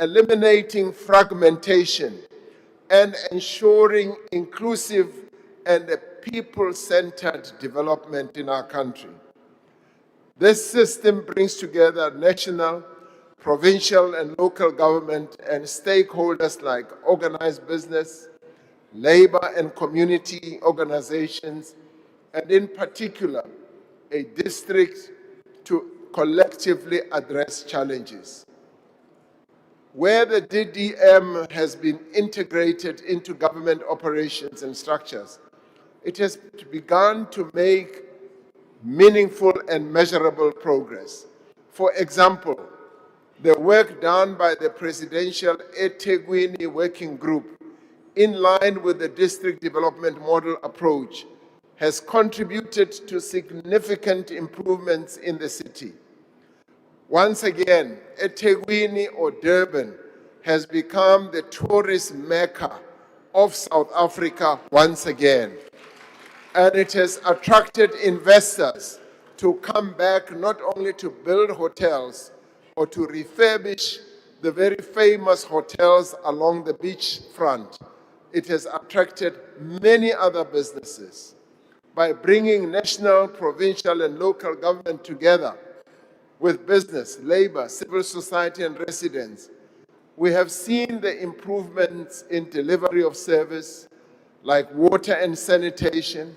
eliminating fragmentation, and ensuring inclusive and people-centered development in our country. This system brings together national, provincial, and local government and stakeholders like organized business, labor and community organizations, and in particular, a district to collectively address challenges. Where the DDM has been integrated into government operations and structures, it has begun to make meaningful and measurable progress. For example, the work done by the Presidential eThekwini Working Group in line with the district development model approach has contributed to significant improvements in the city. Once again, eThekwini or Durban has become the tourist mecca of South Africa once again. And it has attracted investors to come back not only to build hotels or to refurbish the very famous hotels along the beach front. It has attracted many other businesses. By bringing national, provincial, and local government together with business, labor, civil society, and residents, we have seen the improvements in delivery of service like water and sanitation,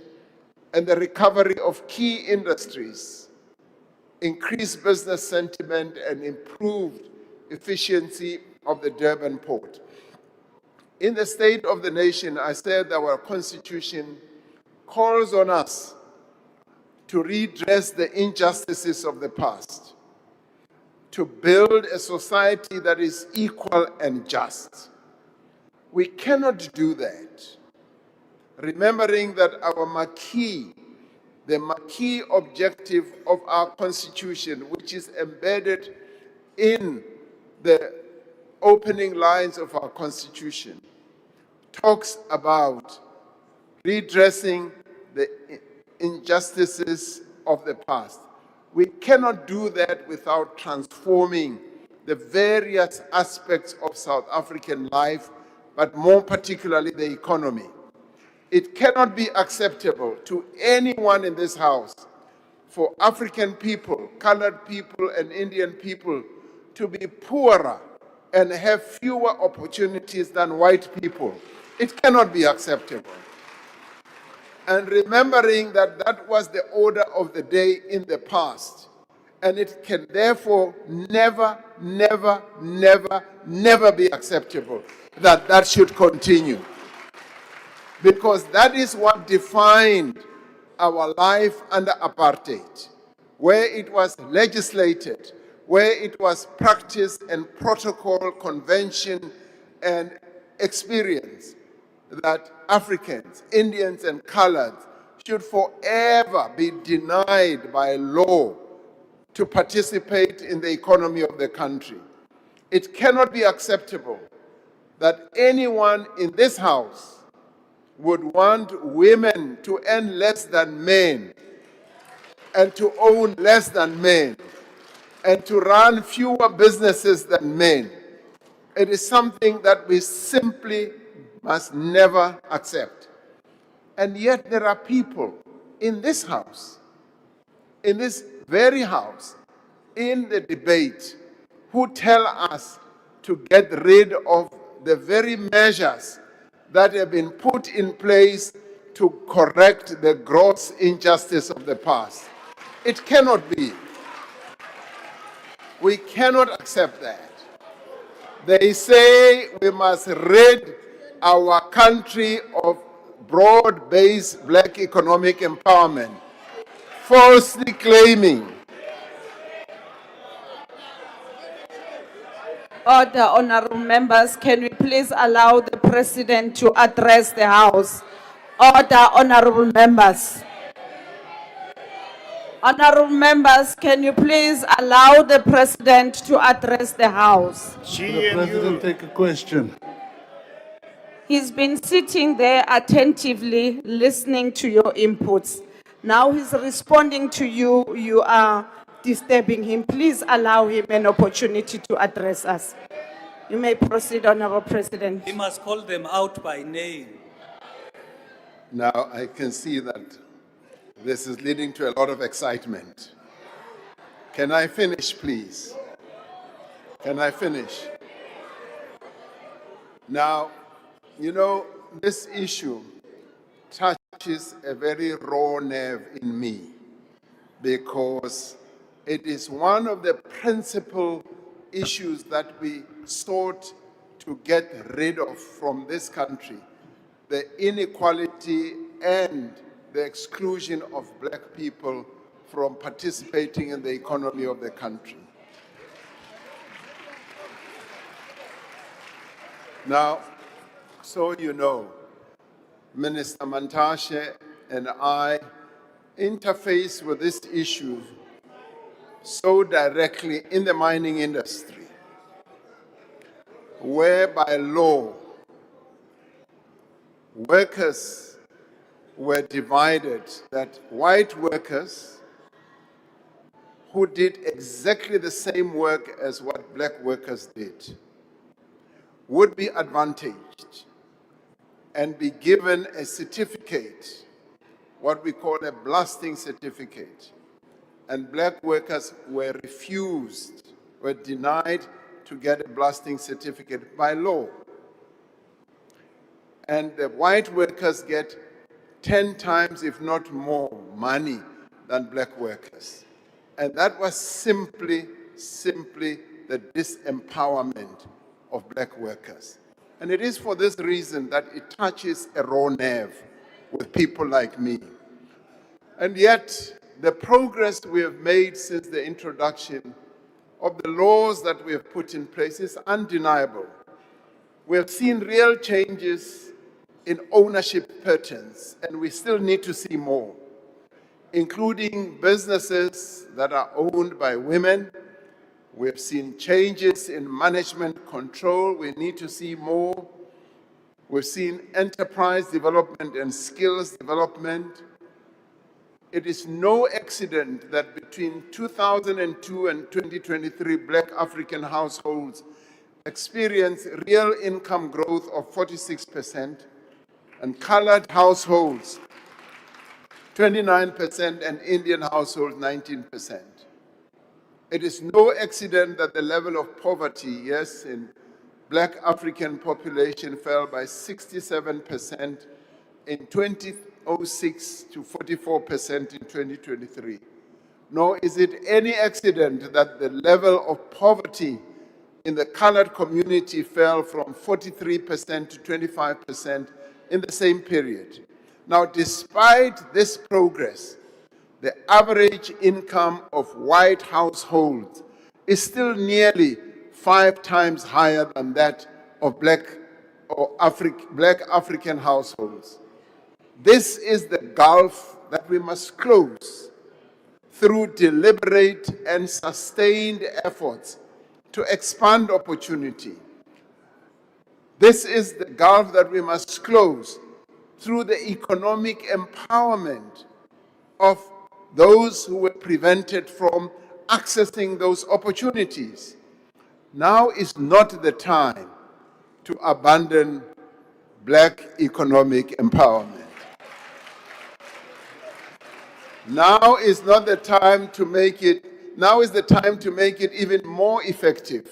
and the recovery of key industries, increased business sentiment, and improved efficiency of the Durban port. In the State of the Nation, I said our Constitution calls on us to redress the injustices of the past, to build a society that is equal and just. We cannot do that remembering that the marquee objective of our Constitution, which is embedded in the opening lines of our Constitution, talks about redressing the injustices of the past. We cannot do that without transforming the various aspects of South African life, but more particularly the economy. It cannot be acceptable to anyone in this house for African people, colored people, and Indian people to be poorer and have fewer opportunities than white people. It cannot be acceptable. And remembering that that was the order of the day in the past, and it can therefore never, never, never, never be acceptable that that should continue. Because that is what defined our life under apartheid, where it was legislated, where it was practice and protocol, convention and experience that Africans, Indians and coloreds should forever be denied by law to participate in the economy of the country. It cannot be acceptable that anyone in this house would want women to earn less than men and to own less than men and to run fewer businesses than men. It is something that we simply must never accept. And yet there are people in this house, in this very house, in the debate, who tell us to get rid of the very measures that have been put in place to correct the gross injustice of the past. It cannot be. We cannot accept that. They say we must rid our country of broad-based black economic empowerment, falsely claiming. Order, honorable members, can we please allow the President to address the House? Order, honorable members. Honorable members, can you please allow the President to address the House? The President take a question. He's been sitting there attentively listening to your inputs. Now he's responding to you. You are disturbing him. Please allow him an opportunity to address us. You may proceed, Honorable President. He must call them out by name. Now, I can see that this is leading to a lot of excitement. Can I finish, please? Can I finish? Now, you know, this issue touches a very raw nerve in me because it is one of the principal issues that we sought to get rid of from this country, the inequality and the exclusion of black people from participating in the economy of the country. Now, so you know, Minister Mantashe and I interface with this issue so directly in the mining industry, where by law, workers were divided, that white workers who did exactly the same work as what black workers did would be advantaged and be given a certificate, what we call a blasting certificate. And black workers were refused, were denied to get a blasting certificate by law. And the white workers get 10 times, if not more, money than black workers. And that was simply the disempowerment of black workers. And it is for this reason that it touches a raw nerve with people like me. And yet, the progress we have made since the introduction of the laws that we have put in place is undeniable. We have seen real changes in ownership patterns, and we still need to see more, including businesses that are owned by women. We have seen changes in management control. We need to see more. We've seen enterprise development and skills development. It is no accident that between 2002 and 2023, black African households experienced real income growth of 46%, and colored households 29%, and Indian households 19%. It is no accident that the level of poverty, yes, in black African population fell by 67% in 2006 to 44% in 2023. Nor is it any accident that the level of poverty in the colored community fell from 43% to 25% in the same period. Now, despite this progress, the average income of white households is still nearly 5 times higher than that of black African households. This is the gulf that we must close through deliberate and sustained efforts to expand opportunity. This is the gulf that we must close through the economic empowerment of those who were prevented from accessing those opportunities. Now is not the time to abandon black economic empowerment. Now is not the time to make it, now is the time to make it even more effective.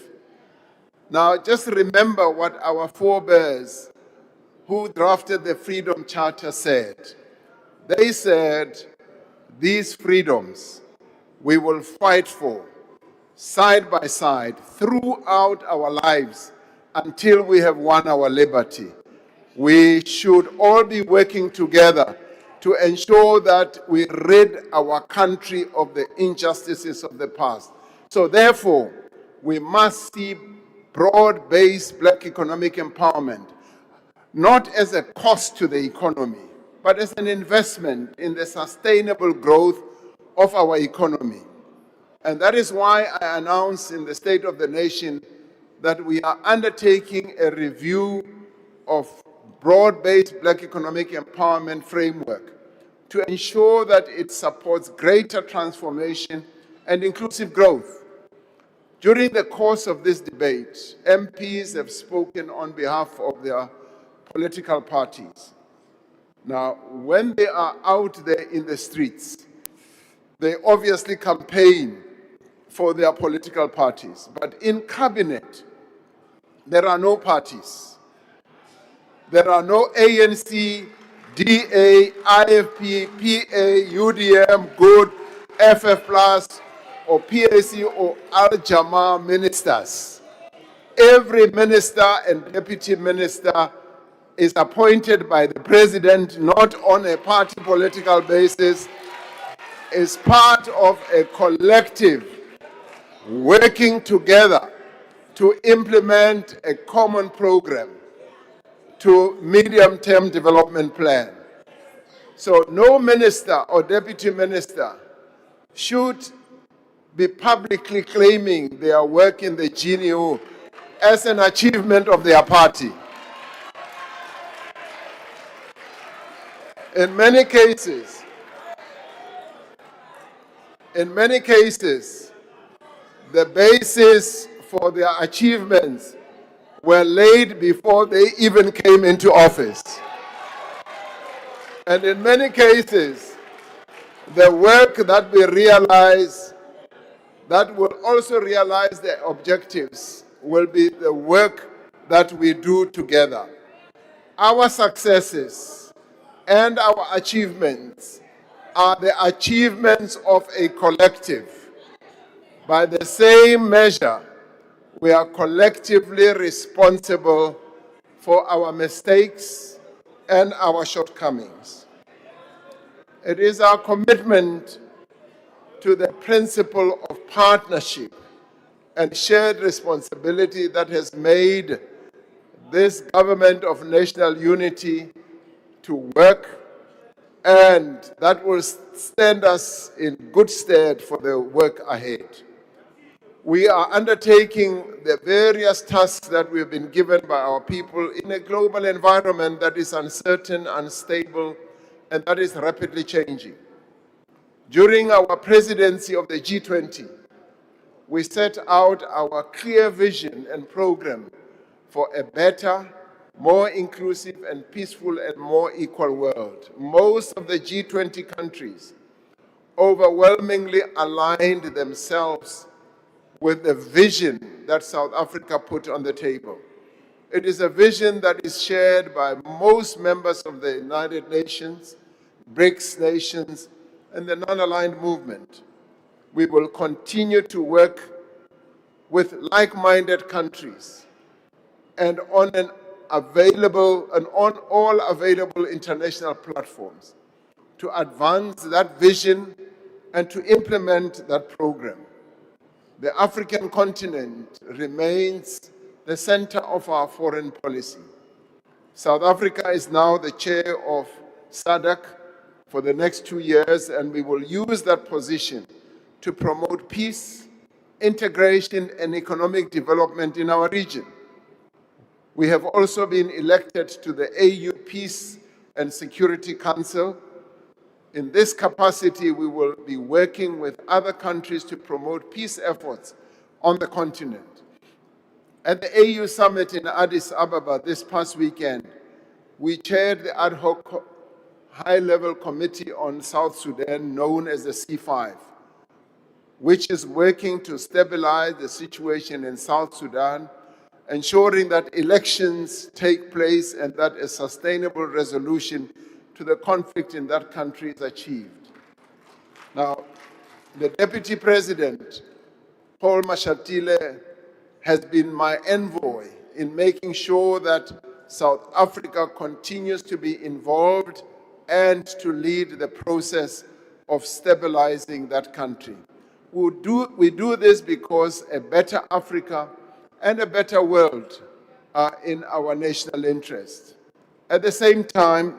Now just remember what our forebears who drafted the Freedom Charter said. They said, these freedoms we will fight for side by side throughout our lives until we have won our liberty. We should all be working together to ensure that we rid our country of the injustices of the past. So therefore, we must see broad-based black economic empowerment not as a cost to the economy, but as an investment in the sustainable growth of our economy. And that is why I announced in the State of the Nation that we are undertaking a review of broad-based black economic empowerment framework to ensure that it supports greater transformation and inclusive growth. During the course of this debate, MPs have spoken on behalf of their political parties. Now, when they are out there in the streets, they obviously campaign for their political parties. But in cabinet, there are no parties. There are no ANC, DA, IFP, PA, UDM, GOOD, FF+, or PAC or Al-Jama ministers. Every minister and deputy minister is appointed by the president, not on a party political basis, is part of a collective working together to implement a common program to medium-term development plan. So no minister or deputy minister should be publicly claiming their work in the GNU as an achievement of their party. In many cases, the basis for their achievements were laid before they even came into office. And in many cases, the work that we realize that will also realize the objectives will be the work that we do together. Our successes and our achievements are the achievements of a collective. By the same measure, we are collectively responsible for our mistakes and our shortcomings. It is our commitment to the principle of partnership and shared responsibility that has made this government of national unity to work, and that will stand us in good stead for the work ahead. We are undertaking the various tasks that we've been given by our people in a global environment that is uncertain, unstable, and that is rapidly changing. During our presidency of the G20, we set out our clear vision and program for a better, more inclusive and peaceful and more equal world. Most of the G20 countries overwhelmingly aligned themselves with the vision that South Africa put on the table. It is a vision that is shared by most members of the United Nations, BRICS nations, and the non-aligned movement. We will continue to work with like-minded countries and on all available international platforms to advance that vision and to implement that program. The African continent remains the center of our foreign policy. South Africa is now the chair of SADC for the next 2 years, and we will use that position to promote peace, integration, and economic development in our region. We have also been elected to the AU Peace and Security Council. In this capacity, we will be working with other countries to promote peace efforts on the continent. At the AU Summit in Addis Ababa this past weekend, we chaired the ad hoc high-level committee on South Sudan, known as the C5, which is working to stabilize the situation in South Sudan, ensuring that elections take place and that a sustainable resolution to the conflict in that country is achieved. Now, the Deputy President, Paul Mashatile, has been my envoy in making sure that South Africa continues to be involved and to lead the process of stabilizing that country. We do this because a better Africa and a better world are in our national interest. At the same time,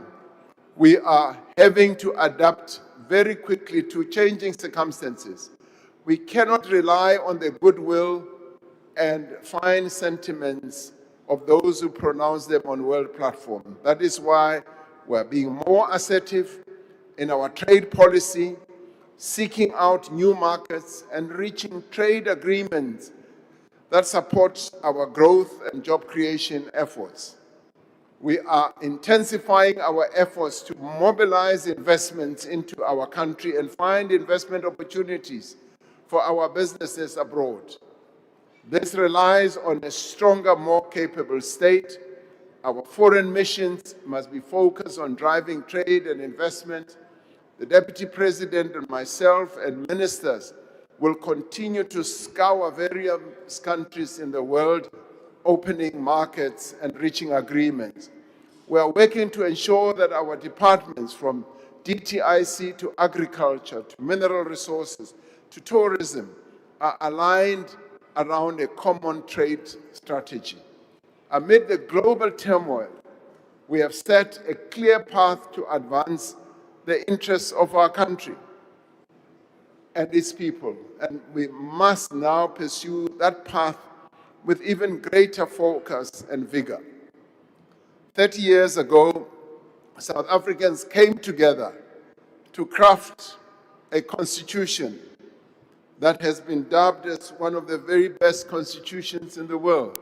we are having to adapt very quickly to changing circumstances. We cannot rely on the goodwill and fine sentiments of those who pronounce them on world platform. That is why we're being more assertive in our trade policy, seeking out new markets and reaching trade agreements that supports our growth and job creation efforts. We are intensifying our efforts to mobilize investments into our country and find investment opportunities for our businesses abroad. This relies on a stronger, more capable state. Our foreign missions must be focused on driving trade and investment. The Deputy President and myself and ministers will continue to scour various countries in the world, opening markets and reaching agreements. We are working to ensure that our departments, from DTIC to agriculture, to mineral resources, to tourism, are aligned around a common trade strategy. Amid the global turmoil, we have set a clear path to advance the interests of our country and its people, and we must now pursue that path with even greater focus and vigor. 30 years ago, South Africans came together to craft a constitution that has been dubbed as one of the very best constitutions in the world,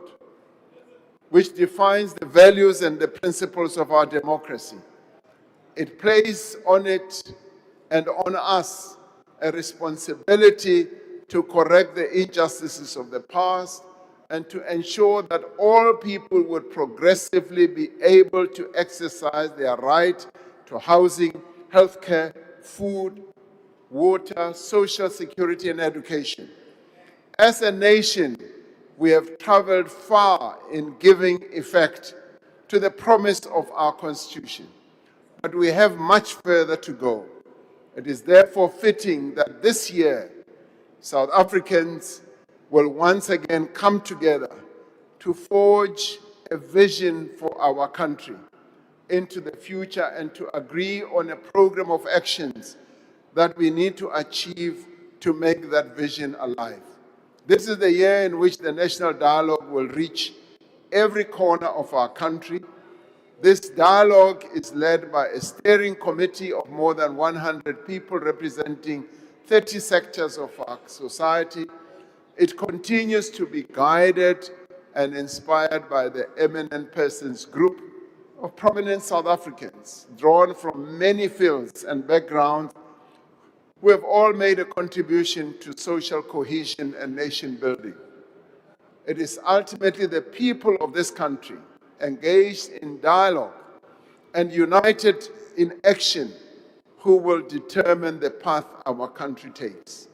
which defines the values and the principles of our democracy. It places on it and on us a responsibility to correct the injustices of the past and to ensure that all people would progressively be able to exercise their right to housing, healthcare, food, water, social security, and education. As a nation, we have traveled far in giving effect to the promise of our Constitution, but we have much further to go. It is therefore fitting that this year, South Africans will once again come together to forge a vision for our country into the future and to agree on a program of actions that we need to achieve to make that vision alive. This is the year in which the national dialogue will reach every corner of our country. This dialogue is led by a steering committee of more than 100 people representing 30 sectors of our society. It continues to be guided and inspired by the eminent persons group of prominent South Africans, drawn from many fields and backgrounds, who have all made a contribution to social cohesion and nation building. It is ultimately the people of this country, engaged in dialogue and united in action, who will determine the path our country takes.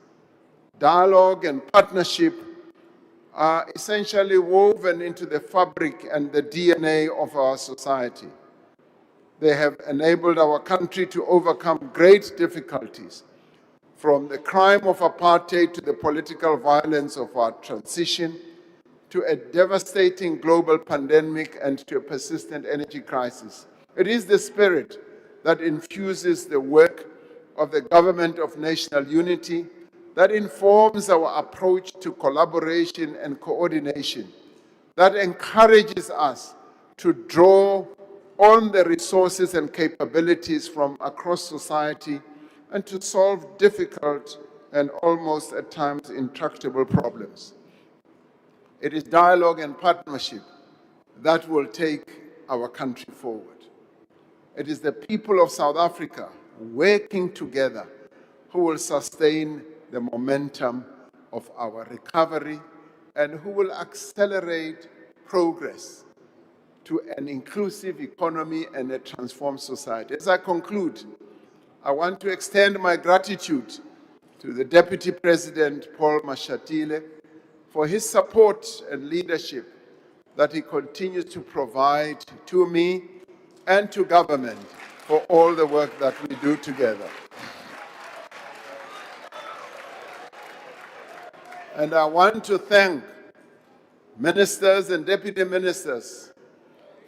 Dialogue and partnership are essentially woven into the fabric and the DNA of our society. They have enabled our country to overcome great difficulties, from the crime of apartheid to the political violence of our transition, to a devastating global pandemic and to a persistent energy crisis. It is the spirit that infuses the work of the Government of National Unity, that informs our approach to collaboration and coordination, that encourages us to draw on the resources and capabilities from across society and to solve difficult and almost at times intractable problems. It is dialogue and partnership that will take our country forward. It is the people of South Africa working together who will sustain the momentum of our recovery and who will accelerate progress to an inclusive economy and a transformed society. As I conclude, I want to extend my gratitude to the Deputy President, Paul Mashatile, for his support and leadership that he continues to provide to me and to government for all the work that we do together. And I want to thank ministers and deputy ministers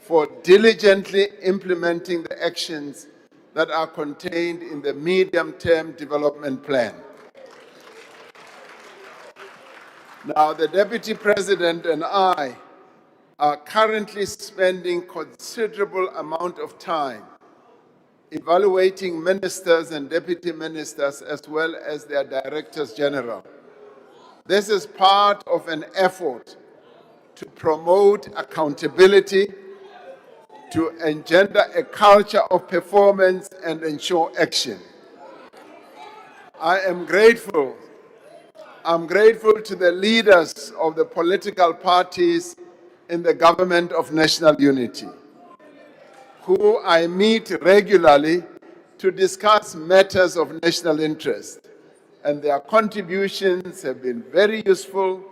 for diligently implementing the actions that are contained in the medium-term development plan. Now, the Deputy President and I are currently spending considerable amount of time evaluating ministers and deputy ministers as well as their directors general. This is part of an effort to promote accountability, to engender a culture of performance and ensure action. I am grateful. I'm grateful to the leaders of the political parties in the government of national unity, who I meet regularly to discuss matters of national interest. And their contributions have been very useful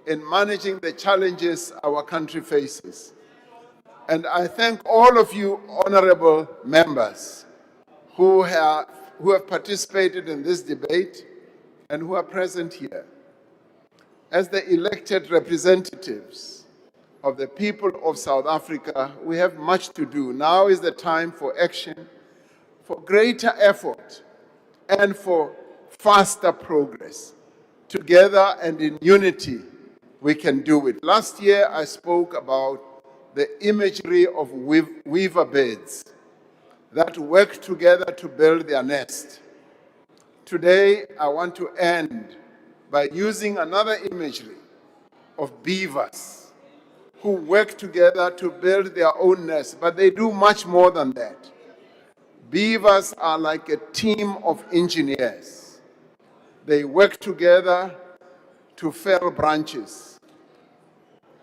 in managing the challenges our country faces. And I thank all of you honorable members who have participated in this debate and who are present here. As the elected representatives of the people of South Africa, we have much to do. Now is the time for action, for greater effort, and for faster progress. Together and in unity, we can do it. Last year, I spoke about the imagery of weaver birds that work together to build their nest. Today, I want to end by using another imagery of beavers who work together to build their own nest, but they do much more than that. Beavers are like a team of engineers. They work together to fell branches,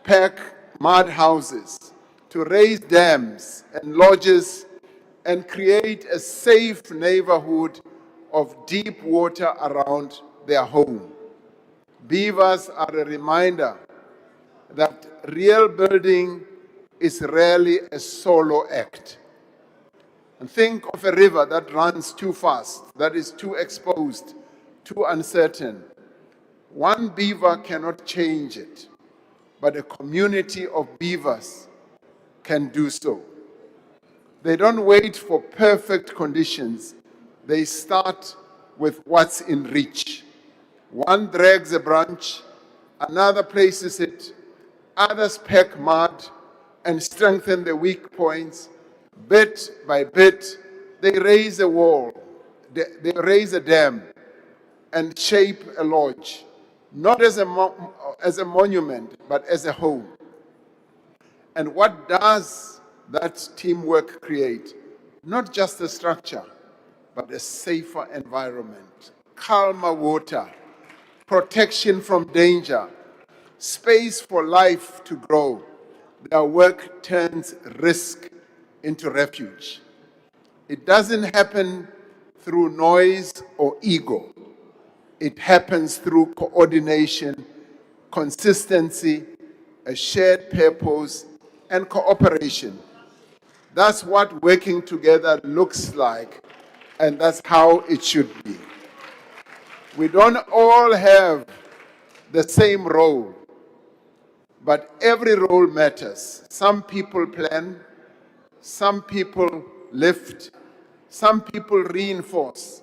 pack mud houses, to raise dams and lodges, and create a safe neighborhood of deep water around their home. Beavers are a reminder that real building is rarely a solo act. And think of a river that runs too fast, that is too exposed, too uncertain. One beaver cannot change it, but a community of beavers can do so. They don't wait for perfect conditions. They start with what's in reach. One drags a branch, another places it, others pack mud and strengthen the weak points. Bit by bit, they raise a wall, they raise a dam, and shape a lodge, not as a monument, but as a home. And what does that teamwork create? Not just a structure, but a safer environment, calmer water, protection from danger, space for life to grow. Their work turns risk into refuge. It doesn't happen through noise or ego. It happens through coordination, consistency, a shared purpose, and cooperation. That's what working together looks like, and that's how it should be. We don't all have the same role, but every role matters. Some people plan, some people lift, some people reinforce,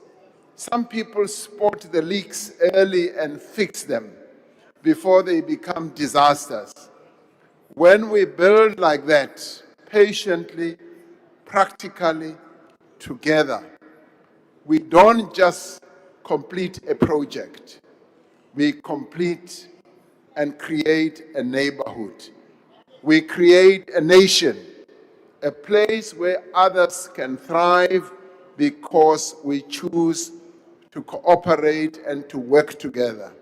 some people spot the leaks early and fix them before they become disasters. When we build like that, patiently, practically, together, we don't just complete a project. We complete and create a neighborhood. We create a nation, a place where others can thrive because we choose to cooperate and to work together.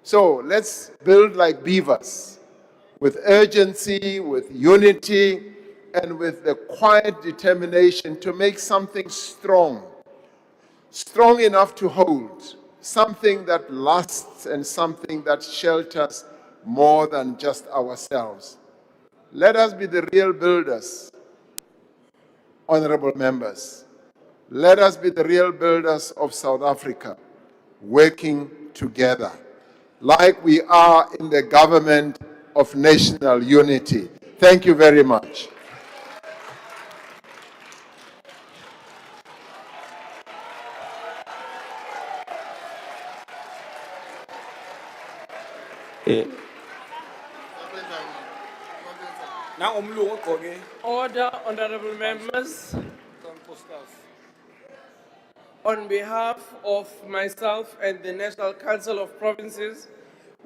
So let's build like beavers, with urgency, with unity, and with the quiet determination to make something strong, strong enough to hold, something that lasts and something that shelters more than just ourselves. Let us be the real builders, honorable members. Let us be the real builders of South Africa, working together, like we are in the government of national unity. Thank you very much. Order, honorable members. On behalf of myself and the National Council of Provinces,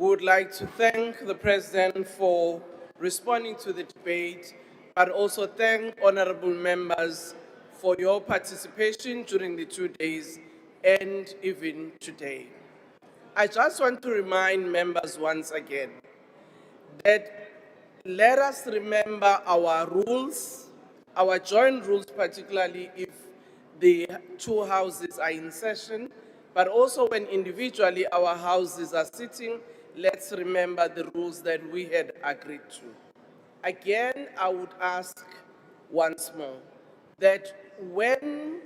We would like to thank the President for responding to the debate, but also thank honorable members for your participation during the 2 days and even today. I just want to remind members once again that let us remember our rules, our joint rules, particularly if the two houses are in session, but also when individually our houses are sitting, let's remember the rules that we had agreed to. Again, I would ask once more that when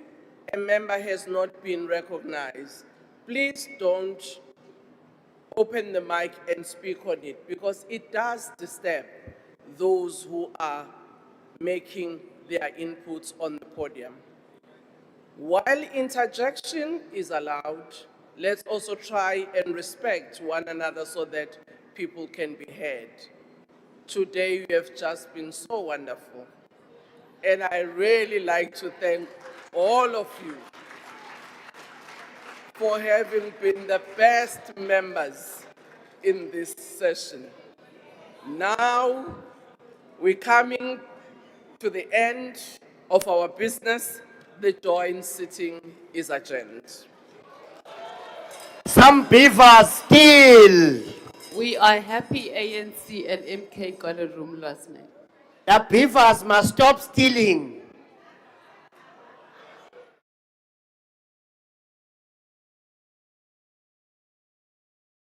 a member has not been recognized, please don't open the mic and speak on it, because it does disturb those who are making their inputs on the podium. While interjection is allowed, let's also try and respect one another so that people can be heard. Today you have just been so wonderful, and I really like to thank all of you for having been the best members in this session. Now, we're coming to the end of our business. The joint sitting is adjourned. Some beavers still. We are happy ANC and MK got a room last night. The beavers must stop stealing.